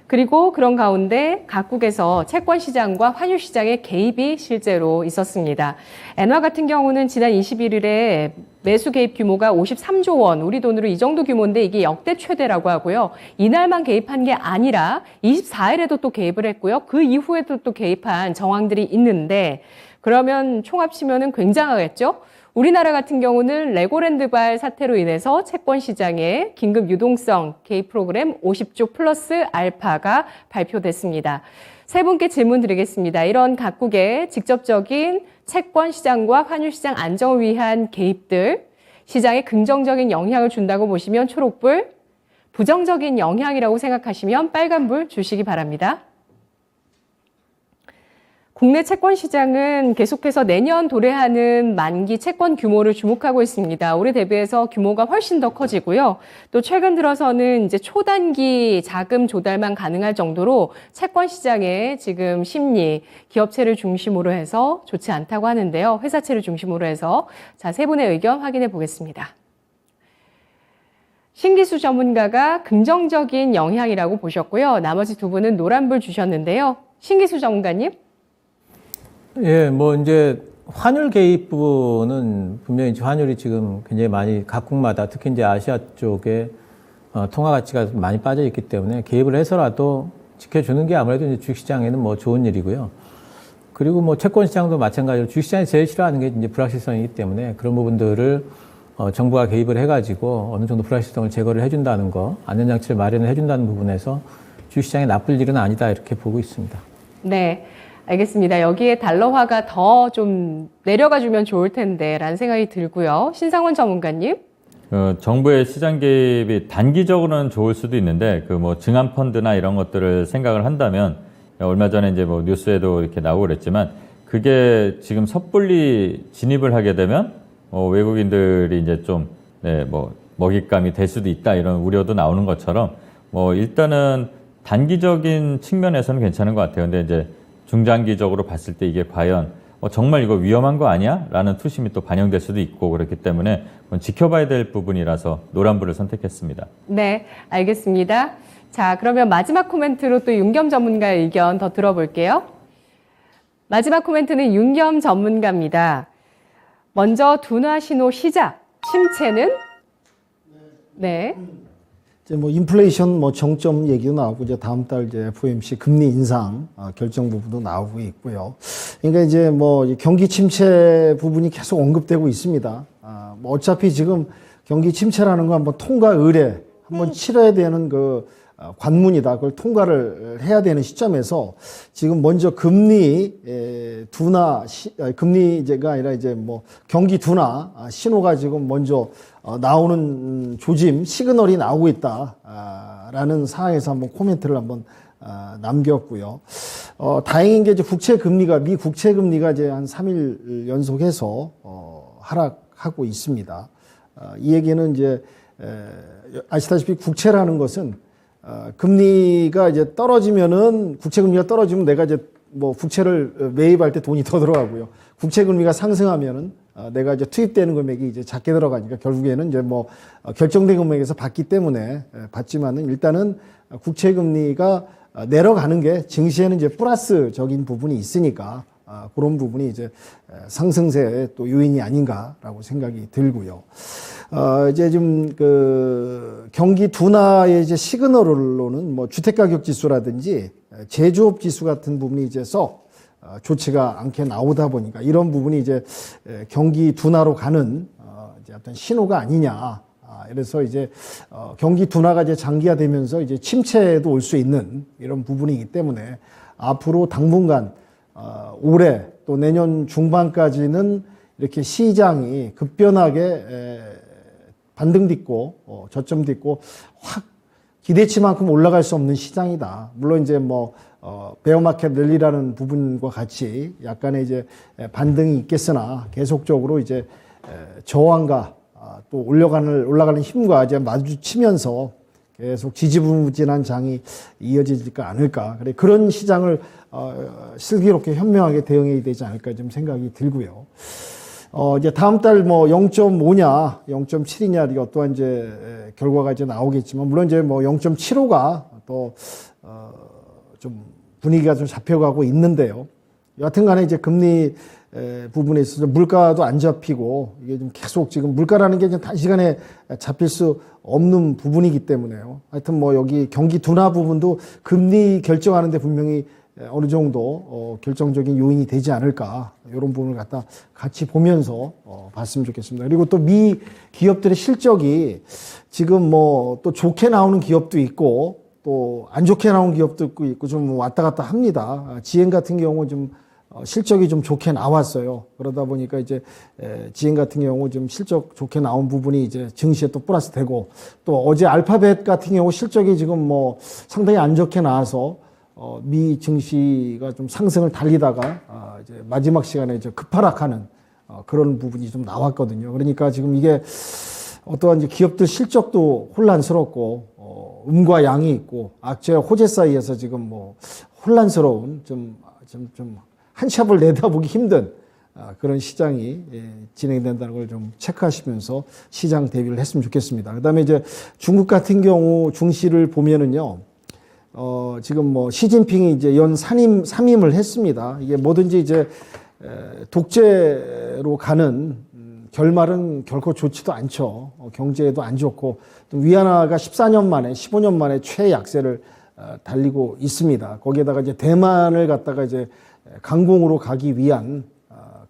그리고 그런 가운데 각국에서 채권 시장과 환율 시장의 개입이 실제로 있었습니다. 엔화 같은 경우는 지난 21일에 매수 개입 규모가 53조 원, 우리 돈으로 이 정도 규모인데 이게 역대 최대라고 하고요. 이날만 개입한 게 아니라 24일에도 또 개입을 했고요. 그 이후에도 또 개입한 정황들이 있는데 그러면 총 합치면은 굉장하겠죠? 우리나라 같은 경우는 레고랜드발 사태로 인해서 채권 시장에 긴급 유동성 개입 프로그램 50조 플러스 알파가 발표됐습니다. 세 분께 질문 드리겠습니다. 이런 각국의 직접적인 채권 시장과 환율 시장 안정을 위한 개입들, 시장에 긍정적인 영향을 준다고 보시면 초록불, 부정적인 영향이라고 생각하시면 빨간불 주시기 바랍니다. 국내 채권 시장은 계속해서 내년 도래하는 만기 채권 규모를 주목하고 있습니다. 올해 대비해서 규모가 훨씬 더 커지고요. 또 최근 들어서는 이제 초단기 자금 조달만 가능할 정도로 채권 시장의 지금 심리, 기업체를 중심으로 해서 좋지 않다고 하는데요. 회사체를 중심으로 해서 자, 세 분의 의견 확인해 보겠습니다. 신기수 전문가가 긍정적인 영향이라고 보셨고요. 나머지 두 분은 노란불 주셨는데요. 신기수 전문가님. 예, 뭐 이제 환율 개입 부분은 분명히 이제 환율이 지금 굉장히 많이 각국마다 특히 이제 아시아 쪽에 통화 가치가 많이 빠져 있기 때문에 개입을 해서라도 지켜주는 게 아무래도 이제 주식시장에는 뭐 좋은 일이고요. 그리고 뭐 채권 시장도 마찬가지로 주식시장이 제일 싫어하는 게 이제 불확실성이기 때문에 그런 부분들을 정부가 개입을 해가지고 어느 정도 불확실성을 제거를 해준다는 거, 안전장치를 마련을 해준다는 부분에서 주식시장에 나쁠 일은 아니다 이렇게 보고 있습니다. 네. 알겠습니다. 여기에 달러화가 더 좀 내려가 주면 좋을 텐데 라는 생각이 들고요. 신상원 전문가님. 정부의 시장 개입이 단기적으로는 좋을 수도 있는데 그 뭐 증한 펀드나 이런 것들을 생각을 한다면 얼마 전에 이제 뭐 뉴스에도 이렇게 나오고 그랬지만 그게 지금 섣불리 진입을 하게 되면 외국인들이 이제 좀 네, 뭐 먹잇감이 될 수도 있다 이런 우려도 나오는 것처럼 뭐 일단은 단기적인 측면에서는 괜찮은 것 같아요. 근데 이제 중장기적으로 봤을 때 이게 과연 정말 이거 위험한 거 아니야? 라는 투심이 또 반영될 수도 있고 그렇기 때문에 지켜봐야 될 부분이라서 노란불을 선택했습니다. 네, 알겠습니다. 자, 그러면 마지막 코멘트로 또 윤겸 전문가의 의견 더 들어볼게요. 마지막 코멘트는 윤겸 전문가입니다. 먼저 둔화 신호 시작, 침체는? 네. 이제 뭐 인플레이션 뭐 정점 얘기도 나오고 이제 다음 달 이제 FOMC 금리 인상 결정 부분도 나오고 있고요. 그러니까 이제 뭐 경기 침체 부분이 계속 언급되고 있습니다. 뭐 어차피 지금 경기 침체라는 건 한번 통과 의례 한번 치러야 되는 그 관문이다. 그걸 통과를 해야 되는 시점에서 지금 먼저 금리 둔화, 금리가 아니라 이제 뭐 경기 둔화 신호가 지금 먼저 나오는 조짐, 시그널이 나오고 있다라는 상황에서 한번 코멘트를 한번 남겼고요. 다행인 게 이제 미 국채 금리가 이제 한 3일 연속해서 하락하고 있습니다. 이 얘기는 이제 아시다시피 국채라는 것은 금리가 이제 떨어지면은 국채 금리가 떨어지면 내가 이제 뭐 국채를 매입할 때 돈이 더 들어가고요. 국채 금리가 상승하면은 내가 이제 투입되는 금액이 이제 작게 들어가니까 결국에는 이제 뭐 결정된 금액에서 받기 때문에 받지만은 일단은 국채 금리가 내려가는 게 증시에는 이제 플러스적인 부분이 있으니까 그런 부분이 이제 상승세의 또 요인이 아닌가라고 생각이 들고요. 이제 좀 그 경기 둔화의 이제 시그널로는 뭐 주택가격 지수라든지 제조업 지수 같은 부분이 이제 썩 좋지가 않게 나오다 보니까 이런 부분이 이제 경기 둔화로 가는 이제 어떤 신호가 아니냐. 그래서 이제 경기 둔화가 이제 장기화되면서 이제 침체도 올 수 있는 이런 부분이기 때문에 앞으로 당분간 올해 또 내년 중반까지는 이렇게 시장이 급변하게 반등 딛고 저점 딛고 확 기대치만큼 올라갈 수 없는 시장이다. 물론 이제 뭐 베어마켓 랠리라는 부분과 같이 약간의 이제 반등이 있겠으나 계속적으로 이제 저항과 또 올라가는 힘과 이제 마주치면서 계속 지지부진한 장이 이어지지가 않을까. 그래 그런 시장을 슬기롭게 현명하게 대응해야 되지 않을까 좀 생각이 들고요. 이제 다음 달 뭐 0.5냐, 0.7이냐 이게 어떠한 이제 결과가 이제 나오겠지만 물론 이제 뭐 0.75가 또 좀 분위기가 좀 잡혀가고 있는데요. 여하튼간에 이제 금리 부분에 있어서 물가도 안 잡히고 이게 좀 계속 지금 물가라는 게 단시간에 잡힐 수 없는 부분이기 때문에요. 하여튼 뭐 여기 경기 둔화 부분도 금리 결정하는데 분명히 어느 정도 결정적인 요인이 되지 않을까 이런 부분을 갖다 같이 보면서 봤으면 좋겠습니다. 그리고 또 미 기업들의 실적이 지금 뭐 또 좋게 나오는 기업도 있고 또 안 좋게 나오는 기업도 있고 좀 왔다 갔다 합니다. GM 같은 경우 좀 실적이 좀 좋게 나왔어요. 그러다 보니까 이제 GM 같은 경우 좀 실적 좋게 나온 부분이 이제 증시에 또 플러스 되고 또 어제 알파벳 같은 경우 실적이 지금 뭐 상당히 안 좋게 나와서 미 증시가 좀 상승을 달리다가 이제 마지막 시간에 이제 급하락하는 그런 부분이 좀 나왔거든요. 그러니까 지금 이게 어떠한 이제 기업들 실적도 혼란스럽고 음과 양이 있고 악재와 호재 사이에서 지금 뭐 혼란스러운 좀 한 샵을 내다보기 힘든 그런 시장이 진행된다는 걸 좀 체크하시면서 시장 대비를 했으면 좋겠습니다. 그다음에 이제 중국 같은 경우 중시를 보면은요. 지금 뭐 시진핑이 이제 연 3임을 했습니다. 이게 뭐든지 이제 독재로 가는 결말은 결코 좋지도 않죠. 경제에도 안 좋고 또 위안화가 14년 만에 15년 만에 최약세를 달리고 있습니다. 거기에다가 이제 대만을 갖다가 이제 강공으로 가기 위한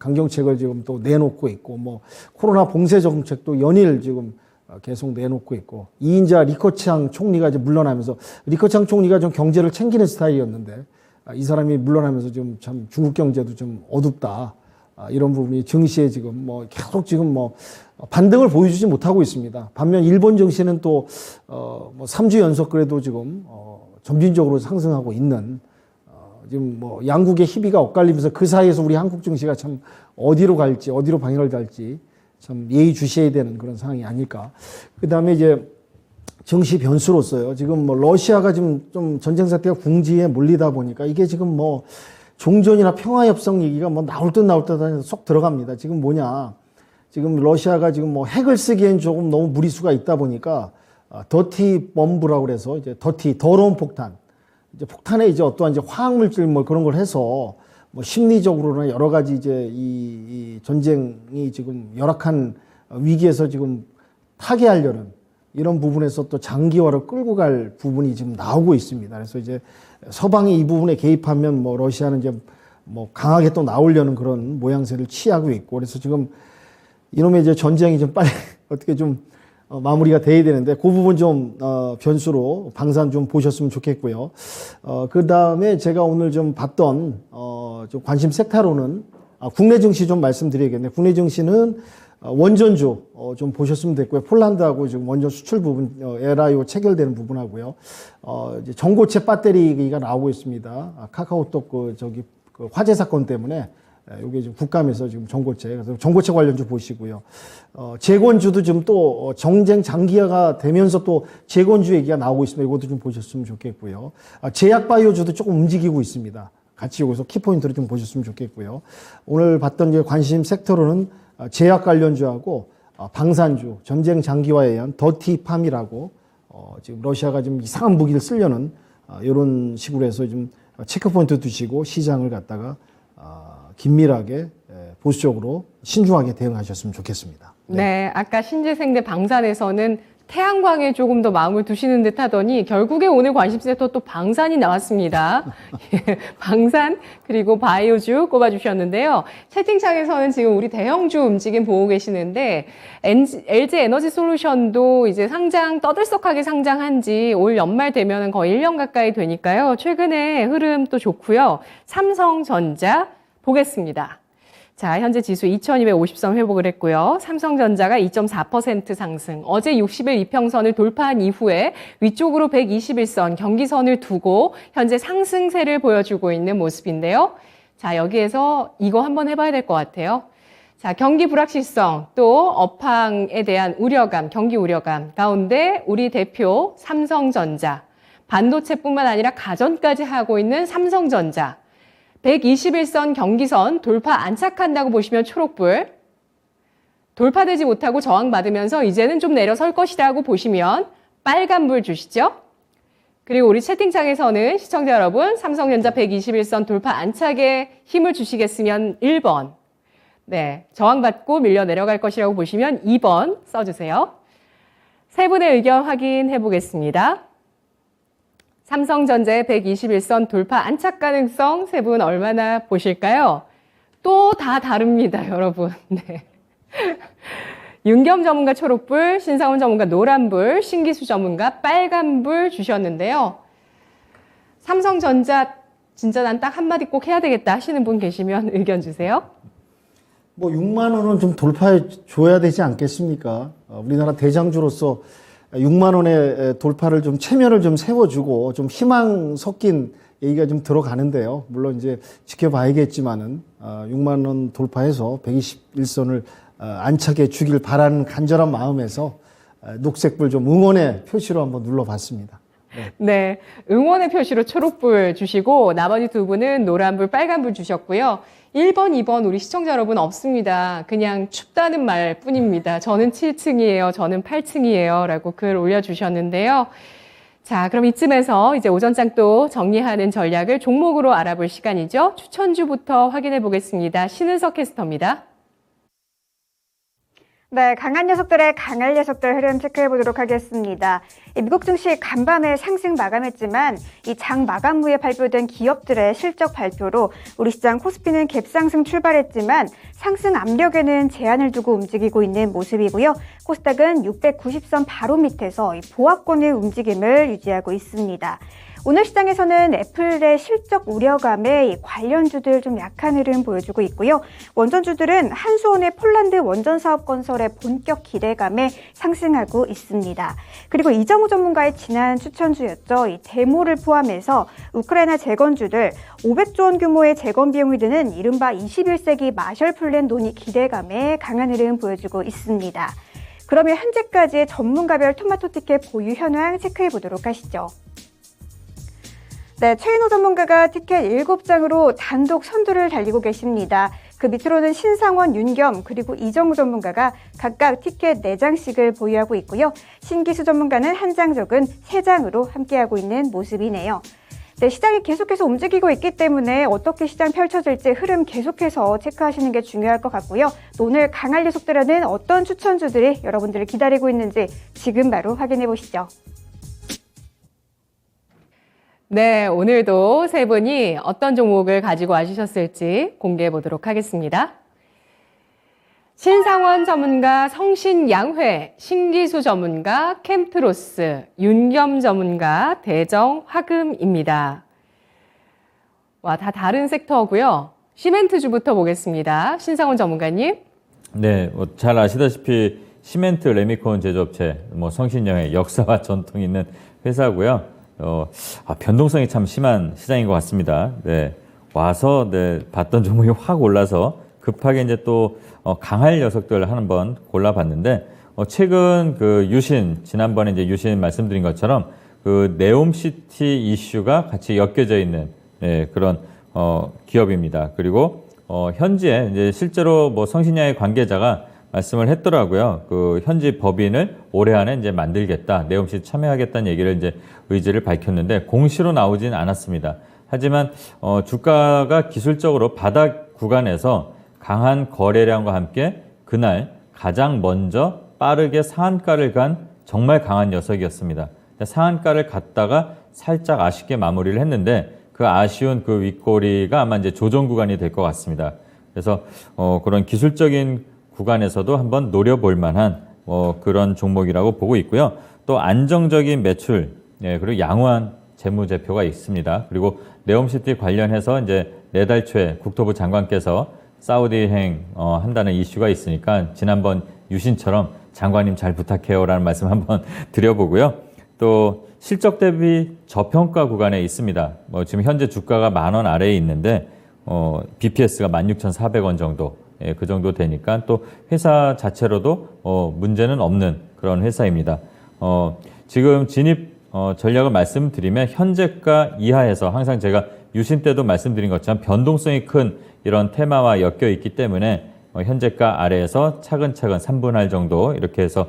강경책을 지금 또 내놓고 있고 뭐 코로나 봉쇄 정책도 연일 지금 계속 내놓고 있고 이인자 리커창 총리가 이제 물러나면서 리커창 총리가 좀 경제를 챙기는 스타일이었는데 이 사람이 물러나면서 지금 참 중국 경제도 좀 어둡다 이런 부분이 증시에 지금 뭐 계속 지금 뭐 반등을 보여주지 못하고 있습니다. 반면 일본 증시는 또 뭐 3주 연속 그래도 지금 점진적으로 상승하고 있는 지금 뭐 양국의 희비가 엇갈리면서 그 사이에서 우리 한국 증시가 참 어디로 갈지 어디로 방향을 갈지 참 예의주시해야 되는 그런 상황이 아닐까. 그 다음에 이제 정시 변수로서요. 지금 뭐 러시아가 지금 좀 전쟁 사태가 궁지에 몰리다 보니까 이게 지금 뭐 종전이나 평화협상 얘기가 뭐 나올 듯 하면서 쏙 들어갑니다. 지금 뭐냐. 지금 러시아가 지금 뭐 핵을 쓰기엔 조금 너무 무리수가 있다 보니까 더티 범브라고 그래서 이제 더러운 폭탄. 이제 폭탄에 이제 어떠한 이제 화학물질 뭐 그런 걸 해서 뭐 심리적으로나 여러 가지 이제 이 전쟁이 지금 열악한 위기에서 지금 타개하려는 이런 부분에서 또 장기화로 끌고 갈 부분이 지금 나오고 있습니다. 그래서 이제 서방이 이 부분에 개입하면 뭐 러시아는 이제 뭐 강하게 또 나오려는 그런 모양새를 취하고 있고 그래서 지금 이놈의 이제 전쟁이 좀 빨리 어떻게 좀 마무리가 돼야 되는데 그 부분 좀 변수로 방산 좀 보셨으면 좋겠고요. 그 다음에 제가 오늘 좀 봤던 좀 관심 섹터로는 국내 증시 좀 말씀드리겠네요. 국내 증시는 원전주 좀 보셨으면 됐고요. 폴란드하고 지금 원전 수출 부분 LIO 체결되는 부분하고요. 이제 전고체 배터리가 나오고 있습니다. 카카오톡 그 화재 사건 때문에 이게 지금 국감에서 지금 전고체, 그래서 전고체 관련주 보시고요. 재건주도 지금 또 정쟁 장기화가 되면서 또 재건주 얘기가 나오고 있습니다. 이것도 좀 보셨으면 좋겠고요. 제약바이오주도 조금 움직이고 있습니다. 같이 여기서 키포인트를 좀 보셨으면 좋겠고요. 오늘 봤던 이제 관심 섹터로는 제약 관련주하고 방산주, 전쟁 장기화에 의한 더티팜이라고 지금 러시아가 좀 이상한 무기를 쓰려는 이런 식으로 해서 좀 체크포인트 두시고 시장을 갖다가 긴밀하게 보수적으로 신중하게 대응하셨으면 좋겠습니다. 네, 아까 신재생대 방산에서는 태양광에 조금 더 마음을 두시는 듯 하더니 결국에 오늘 관심센터 또 방산이 나왔습니다. 방산 그리고 바이오주 꼽아주셨는데요. 채팅창에서는 지금 우리 대형주 움직임 보고 계시는데 LG 에너지 솔루션도 이제 떠들썩하게 상장한 지 올 연말 되면 거의 1년 가까이 되니까요. 최근에 흐름 또 좋고요. 삼성전자 보겠습니다. 자, 현재 지수 2250선 회복을 했고요. 삼성전자가 2.4% 상승. 어제 60일 이평선을 돌파한 이후에 위쪽으로 121선 경기선을 두고 현재 상승세를 보여주고 있는 모습인데요. 자, 여기에서 이거 한번 해봐야 될 것 같아요. 자, 경기 불확실성 또 업황에 대한 우려감, 경기 우려감 가운데 우리 대표 삼성전자, 반도체뿐만 아니라 가전까지 하고 있는 삼성전자. 121선 경기선 돌파 안착한다고 보시면 초록불, 돌파되지 못하고 저항받으면서 이제는 좀 내려설 것이라고 보시면 빨간불 주시죠. 그리고 우리 채팅창에서는 시청자 여러분 삼성전자 121선 돌파 안착에 힘을 주시겠으면 1번, 네, 저항받고 밀려 내려갈 것이라고 보시면 2번 써주세요. 세 분의 의견 확인해 보겠습니다. 삼성전자의 121선 돌파 안착 가능성 세 분 얼마나 보실까요? 또 다 다릅니다, 여러분. 네. 윤겸 전문가 초록불, 신상훈 전문가 노란불, 신기수 전문가 빨간불 주셨는데요. 삼성전자 진짜 난 딱 한마디 꼭 해야 되겠다 하시는 분 계시면 의견 주세요. 뭐 6만 원은 좀 돌파해 줘야 되지 않겠습니까? 우리나라 대장주로서 6만 원의 돌파를 좀 체면을 좀 세워주고 좀 희망 섞인 얘기가 좀 들어가는데요. 물론 이제 지켜봐야겠지만은 6만 원 돌파해서 121선을 안착해 주길 바라는 간절한 마음에서 녹색불 좀 응원의 표시로 한번 눌러봤습니다. 네, 응원의 표시로 초록불 주시고 나머지 두 분은 노란불, 빨간불 주셨고요. 1번, 2번 우리 시청자 여러분 없습니다. 그냥 춥다는 말 뿐입니다. 저는 7층이에요. 저는 8층이에요. 라고 글 올려주셨는데요. 자, 그럼 이쯤에서 이제 오전장 또 정리하는 전략을 종목으로 알아볼 시간이죠. 추천주부터 확인해 보겠습니다. 신은석 캐스터입니다. 네, 강한 녀석들의 강할 녀석들 흐름 체크해 보도록 하겠습니다. 미국 증시 간밤에 상승 마감했지만 이 장 마감 후에 발표된 기업들의 실적 발표로 우리 시장 코스피는 갭상승 출발했지만 상승 압력에는 제한을 두고 움직이고 있는 모습이고요. 코스닥은 690선 바로 밑에서 보합권의 움직임을 유지하고 있습니다. 오늘 시장에서는 애플의 실적 우려감에 관련주들 좀 약한 흐름 보여주고 있고요. 원전주들은 한수원의 폴란드 원전 사업 건설의 본격 기대감에 상승하고 있습니다. 그리고 이정우 전문가의 지난 추천주였죠. 이 데모를 포함해서 우크라이나 재건주들 500조 원 규모의 재건 비용이 드는 이른바 21세기 마셜 플랜 논의 기대감에 강한 흐름 보여주고 있습니다. 그러면 현재까지의 전문가별 토마토 티켓 보유 현황 체크해 보도록 하시죠. 네, 최인호 전문가가 티켓 7장으로 단독 선두를 달리고 계십니다. 그 밑으로는 신상원, 윤겸, 그리고 이정우 전문가가 각각 티켓 4장씩을 보유하고 있고요. 신기수 전문가는 한 장 적은 3장으로 함께하고 있는 모습이네요. 네, 시장이 계속해서 움직이고 있기 때문에 어떻게 시장 펼쳐질지 흐름 계속해서 체크하시는 게 중요할 것 같고요. 또 오늘 강할 녀석들에는 어떤 추천주들이 여러분들을 기다리고 있는지 지금 바로 확인해 보시죠. 네, 오늘도 세 분이 어떤 종목을 가지고 와주셨을지 공개해 보도록 하겠습니다. 신상원 전문가 성신양회, 신기수 전문가 캠트로스, 윤겸 전문가 대정 화금입니다. 와, 다 다른 섹터고요. 시멘트주부터 보겠습니다. 신상원 전문가님. 네, 잘 아시다시피 시멘트 레미콘 제조업체, 성신양회 역사와 전통이 있는 회사고요. 변동성이 참 심한 시장인 것 같습니다. 네, 와서 봤던 종목이 확 올라서 급하게 이제 또 강할 녀석들 한번 골라봤는데 최근 그 유신 지난번에 이제 유신 말씀드린 것처럼 그 네옴시티 이슈가 같이 엮여져 있는 그런 기업입니다. 그리고 현지에 이제 실제로 성신양의 관계자가 말씀을 했더라고요. 그 현지 법인을 올해 안에 이제 만들겠다, 네옴시티 참여하겠다는 얘기를 이제 의지를 밝혔는데 공시로 나오진 않았습니다. 하지만 주가가 기술적으로 바닥 구간에서 강한 거래량과 함께 그날 가장 먼저 빠르게 상한가를 간 정말 강한 녀석이었습니다. 상한가를 갔다가 살짝 아쉽게 마무리를 했는데 그 아쉬운 그 윗꼬리가 아마 이제 조정 구간이 될 것 같습니다. 그래서 그런 기술적인 구간에서도 한번 노려볼 만한 그런 종목이라고 보고 있고요. 또 안정적인 매출, 그리고 양호한 재무제표가 있습니다. 그리고 네옴시티 관련해서 이제 내달 초에 국토부 장관께서 사우디행 한다는 이슈가 있으니까 지난번 유신처럼 장관님 잘 부탁해요라는 말씀 한번 드려보고요. 또 실적 대비 저평가 구간에 있습니다. 지금 현재 주가가 10,000원 아래에 있는데 BPS가 16,400원 정도, 그 정도 되니까 또 회사 자체로도 문제는 없는 그런 회사입니다. 지금 진입 전략을 말씀드리면 현재가 이하에서 항상 제가 유신 때도 말씀드린 것처럼 변동성이 큰 이런 테마와 엮여 있기 때문에 현재가 아래에서 차근차근 3분할 정도 이렇게 해서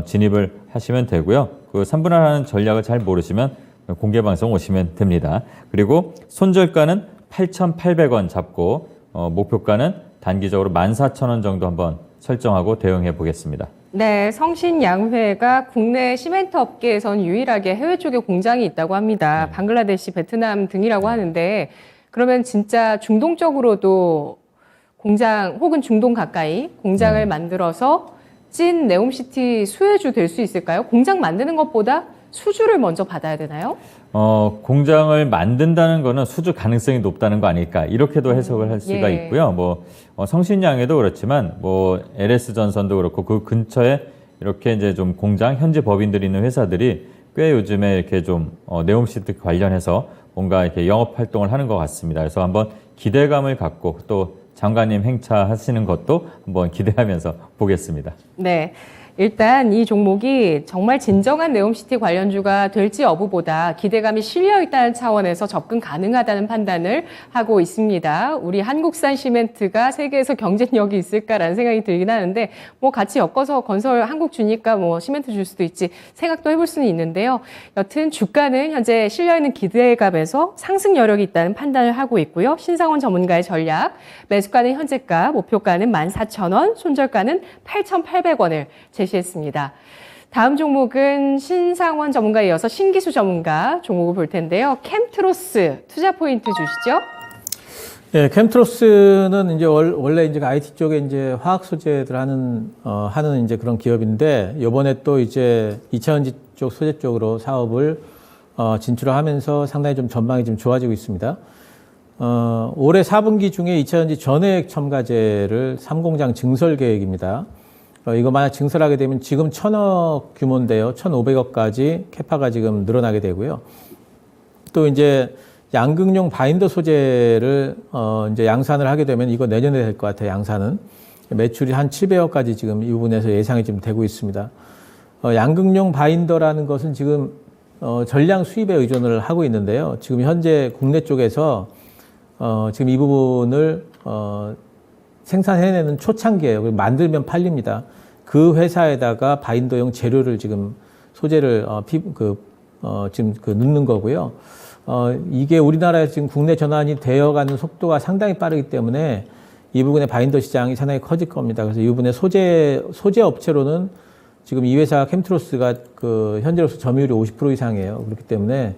진입을 하시면 되고요. 그 3분할 하는 전략을 잘 모르시면 공개 방송 오시면 됩니다. 그리고 손절가는 8,800원 잡고 목표가는 단기적으로 14,000원 정도 한번 설정하고 대응해 보겠습니다. 네, 성신양회가 국내 시멘트 업계에선 유일하게 해외 쪽에 공장이 있다고 합니다. 방글라데시, 베트남 등이라고 하는데 그러면 진짜 중동 쪽으로도 공장 혹은 중동 가까이 공장을 만들어서 찐 네옴시티 수혜주 될 수 있을까요? 공장 만드는 것보다 수주를 먼저 받아야 되나요? 공장을 만든다는 거는 수주 가능성이 높다는 거 아닐까 이렇게도 해석을 할 수가 예. 있고요. 성신양에도 그렇지만 LS전선도 그렇고 그 근처에 이렇게 이제 좀 공장 현지 법인들이 있는 회사들이 꽤 요즘에 이렇게 좀 네옴시티 관련해서 뭔가 이렇게 영업 활동을 하는 것 같습니다. 그래서 한번 기대감을 갖고 또 장관님 행차하시는 것도 한번 기대하면서 보겠습니다. 네. 일단 이 종목이 정말 진정한 네옴시티 관련주가 될지 여부보다 기대감이 실려 있다는 차원에서 접근 가능하다는 판단을 하고 있습니다. 우리 한국산 시멘트가 세계에서 경쟁력이 있을까라는 생각이 들긴 하는데 같이 엮어서 건설 한국 주니까 시멘트 줄 수도 있지 생각도 해볼 수는 있는데요. 여튼 주가는 현재 실려 있는 기대감에서 상승 여력이 있다는 판단을 하고 있고요. 신상원 전문가의 전략, 매수가는 현재가, 목표가는 14,000원, 손절가는 8,800원을 제시했습니다. 다음 종목은 신상원 전문가에 이어서 신기수 전문가 종목을 볼 텐데요. 캠트로스 투자 포인트 주시죠. 예, 캠트로스는 이제 원래 이제 IT 쪽에 이제 화학 소재들 하는 이제 그런 기업인데 이번에 또 이제 2차전지 쪽 소재 쪽으로 사업을 진출하면서 상당히 좀 전망이 좀 좋아지고 있습니다. 올해 4분기 중에 2차전지 전해액 첨가제를 3공장 증설 계획입니다. 이거 만약 증설하게 되면 지금 1,000억 규모인데요. 1,500억까지 캐파가 지금 늘어나게 되고요. 또 이제 양극용 바인더 소재를 이제 양산을 하게 되면 이거 내년에 될 것 같아요. 양산은 매출이 한 700억까지 지금 이 부분에서 예상이 좀 되고 있습니다. 양극용 바인더라는 것은 지금 전량 수입에 의존을 하고 있는데요. 지금 현재 국내 쪽에서 지금 이 부분을 생산해내는 초창기예요. 그리고 만들면 팔립니다. 그 회사에다가 바인더용 재료를 지금 소재를 지금 넣는 거고요. 이게 우리나라에서 지금 국내 전환이 되어가는 속도가 상당히 빠르기 때문에 이 부분의 바인더 시장이 상당히 커질 겁니다. 그래서 이 부분의 소재 업체로는 지금 이 회사 캠트로스가 현재로서 점유율이 50% 이상이에요. 그렇기 때문에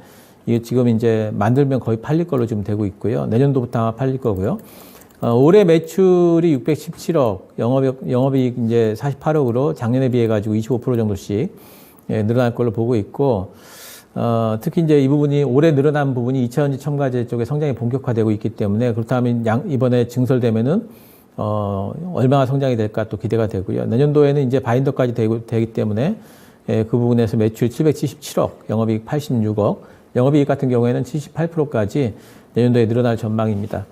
이게 지금 이제 만들면 거의 팔릴 걸로 지금 되고 있고요. 내년도부터 아마 팔릴 거고요. 올해 매출이 617억, 영업이익 이제 48억으로 작년에 비해 가지고 25% 정도씩 늘어날 걸로 보고 있고, 특히 이제 이 부분이 올해 늘어난 부분이 2차전지 첨가제 쪽에 성장이 본격화되고 있기 때문에 그렇다면 이번에 증설되면은 얼마나 성장이 될까 또 기대가 되고요. 내년도에는 이제 바인더까지 되기 때문에 그 부분에서 매출 777억, 영업이익 86억, 영업이익 같은 경우에는 78%까지 내년도에 늘어날 전망입니다.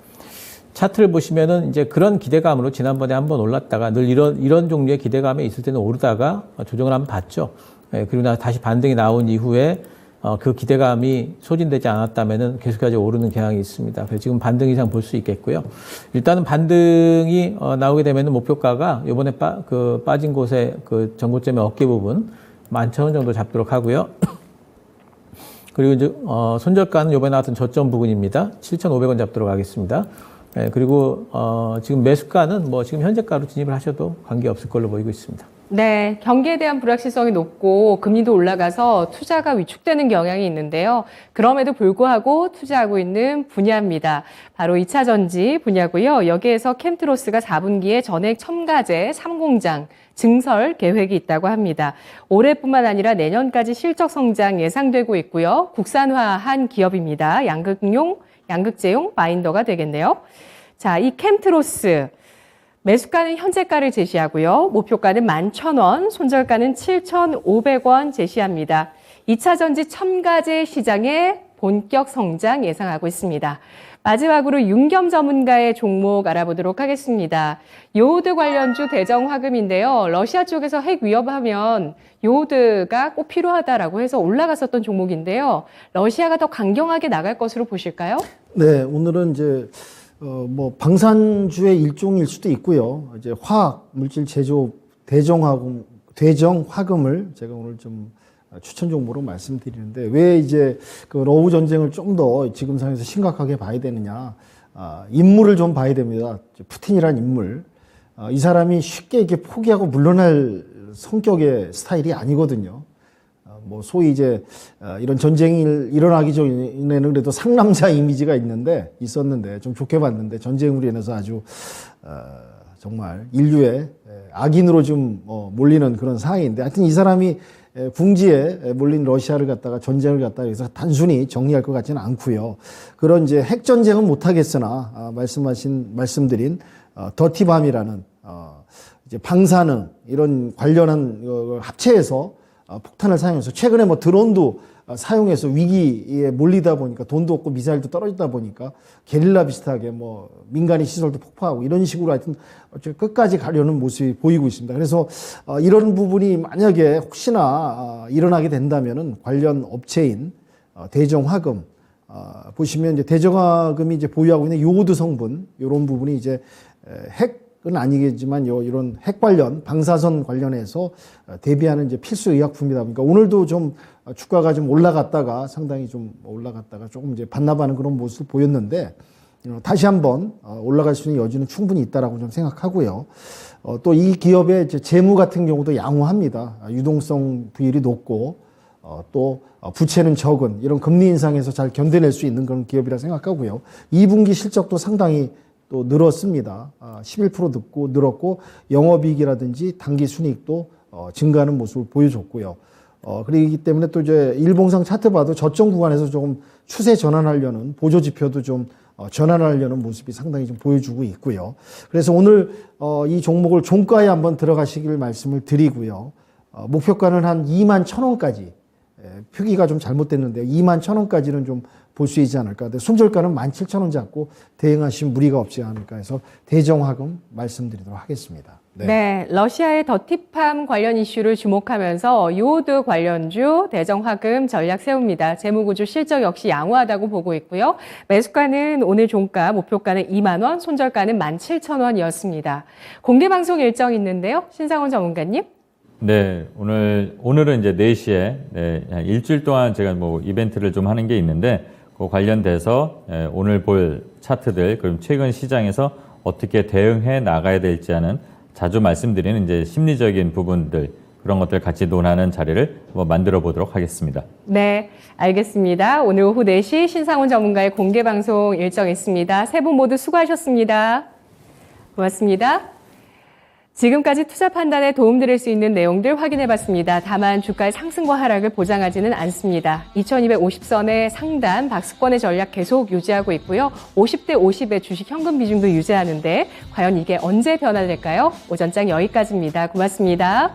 차트를 보시면은 이제 그런 기대감으로 지난번에 한번 올랐다가 늘 이런 종류의 기대감에 있을 때는 오르다가 조정을 한번 봤죠. 그리고 나서 다시 반등이 나온 이후에 그 기대감이 소진되지 않았다면은 계속해서 오르는 경향이 있습니다. 그래서 지금 반등 이상 볼 수 있겠고요. 일단은 반등이 나오게 되면은 목표가가 이번에 빠진 곳에 그 전고점의 어깨 부분 11,000원 정도 잡도록 하고요. 그리고 이제 손절가는 이번에 나왔던 저점 부분입니다. 7,500원 잡도록 하겠습니다. 그리고 지금 매수가는 뭐 지금 현재가로 진입을 하셔도 관계없을 걸로 보이고 있습니다. 네, 경기에 대한 불확실성이 높고 금리도 올라가서 투자가 위축되는 경향이 있는데요. 그럼에도 불구하고 투자하고 있는 분야입니다. 바로 2차 전지 분야고요. 여기에서 캠트로스가 4분기에 전액 첨가제 3공장 증설 계획이 있다고 합니다. 올해뿐만 아니라 내년까지 실적 성장 예상되고 있고요. 국산화한 기업입니다. 양극재용 바인더가 되겠네요. 자, 이 캠트로스. 매수가는 현재가를 제시하고요. 목표가는 11,000원, 손절가는 7,500원 제시합니다. 2차 전지 첨가제 시장의 본격 성장 예상하고 있습니다. 마지막으로 윤겸 전문가의 종목 알아보도록 하겠습니다. 요오드 관련주 대정화금인데요. 러시아 쪽에서 핵 위협하면 요오드가 꼭 필요하다라고 해서 올라갔었던 종목인데요. 러시아가 더 강경하게 나갈 것으로 보실까요? 네, 오늘은 이제 뭐 방산주의 일종일 수도 있고요. 이제 화학 물질 제조 대정화금을 제가 오늘 좀 추천 종목으로 말씀드리는데 왜 이제 그 러우 전쟁을 좀 더 지금 상황에서 심각하게 봐야 되느냐? 인물을 좀 봐야 됩니다. 푸틴이란 인물, 이 사람이 쉽게 이렇게 포기하고 물러날 성격의 스타일이 아니거든요. 뭐 소위 이제 이런 전쟁이 일어나기 전에는 그래도 상남자 이미지가 있었는데 좀 좋게 봤는데 전쟁으로 인해서 아주 정말 인류의 악인으로 좀 몰리는 그런 상황인데 하여튼 이 사람이 궁지에 몰린 러시아를 갖다가 전쟁을 갖다가 여기서 단순히 정리할 것 같지는 않고요. 그런 이제 핵 전쟁은 못 하겠으나 말씀드린 더티밤이라는 이제 방사능 이런 관련한 합체해서 폭탄을 사용해서 최근에 뭐 드론도 사용해서 위기에 몰리다 보니까 돈도 없고 미사일도 떨어지다 보니까 게릴라 비슷하게 뭐 민간인 시설도 폭파하고 이런 식으로 하여튼 끝까지 가려는 모습이 보이고 있습니다. 그래서 이런 부분이 만약에 혹시나 일어나게 된다면은 관련 업체인 대정화금 보시면 이제 대정화금이 이제 보유하고 있는 요오드 성분 이런 부분이 이제 핵은 아니겠지만 이런 핵 관련 방사선 관련해서 대비하는 이제 필수 의약품이다 보니까 오늘도 좀 주가가 좀 올라갔다가 상당히 좀 올라갔다가 조금 이제 반납하는 그런 모습을 보였는데 다시 한번 올라갈 수 있는 여지는 충분히 있다라고 좀 생각하고요. 또 이 기업의 이제 재무 같은 경우도 양호합니다. 유동성 비율이 높고 또 부채는 적은 이런 금리 인상에서 잘 견뎌낼 수 있는 그런 기업이라 생각하고요. 2분기 실적도 상당히 또 늘었습니다. 11% 늘었고 영업이익이라든지 단기 순이익도 증가하는 모습을 보여줬고요. 그렇기 때문에 또 이제 일봉상 차트 봐도 저점 구간에서 조금 추세 전환하려는 보조 지표도 좀 전환하려는 모습이 상당히 좀 보여주고 있고요. 그래서 오늘 이 종목을 종가에 한번 들어가시길 말씀을 드리고요. 목표가는 한 21,000원까지 표기가 좀 잘못됐는데요. 21,000원까지는 좀 볼 수 있지 않을까. 근데 손절가는 17,000원 잡고 대응하시면 무리가 없지 않을까 해서 대정화금 말씀드리도록 하겠습니다. 네, 러시아의 더티팜 관련 이슈를 주목하면서 요오드 관련주 대정화금 전략 세웁니다. 재무구조 실적 역시 양호하다고 보고 있고요. 매수가는 오늘 종가, 목표가는 2만 원, 손절가는 17,000원이었습니다. 공개 방송 일정 있는데요. 신상훈 전문가님. 네, 오늘은 이제 4시에 한 일주일 동안 제가 뭐 이벤트를 좀 하는 게 있는데 그 관련돼서 오늘 볼 차트들 그럼 최근 시장에서 어떻게 대응해 나가야 될지 하는 자주 말씀드리는 이제 심리적인 부분들 그런 것들 같이 논하는 자리를 한번 만들어 보도록 하겠습니다. 네, 알겠습니다. 오늘 오후 4시 신상훈 전문가의 공개 방송 일정 있습니다. 세 분 모두 수고하셨습니다. 고맙습니다. 지금까지 투자 판단에 도움드릴 수 있는 내용들 확인해봤습니다. 다만 주가의 상승과 하락을 보장하지는 않습니다. 2250선의 상단 박스권의 전략 계속 유지하고 있고요. 50대 50의 주식 현금 비중도 유지하는데 과연 이게 언제 변화될까요? 오전장 여기까지입니다. 고맙습니다.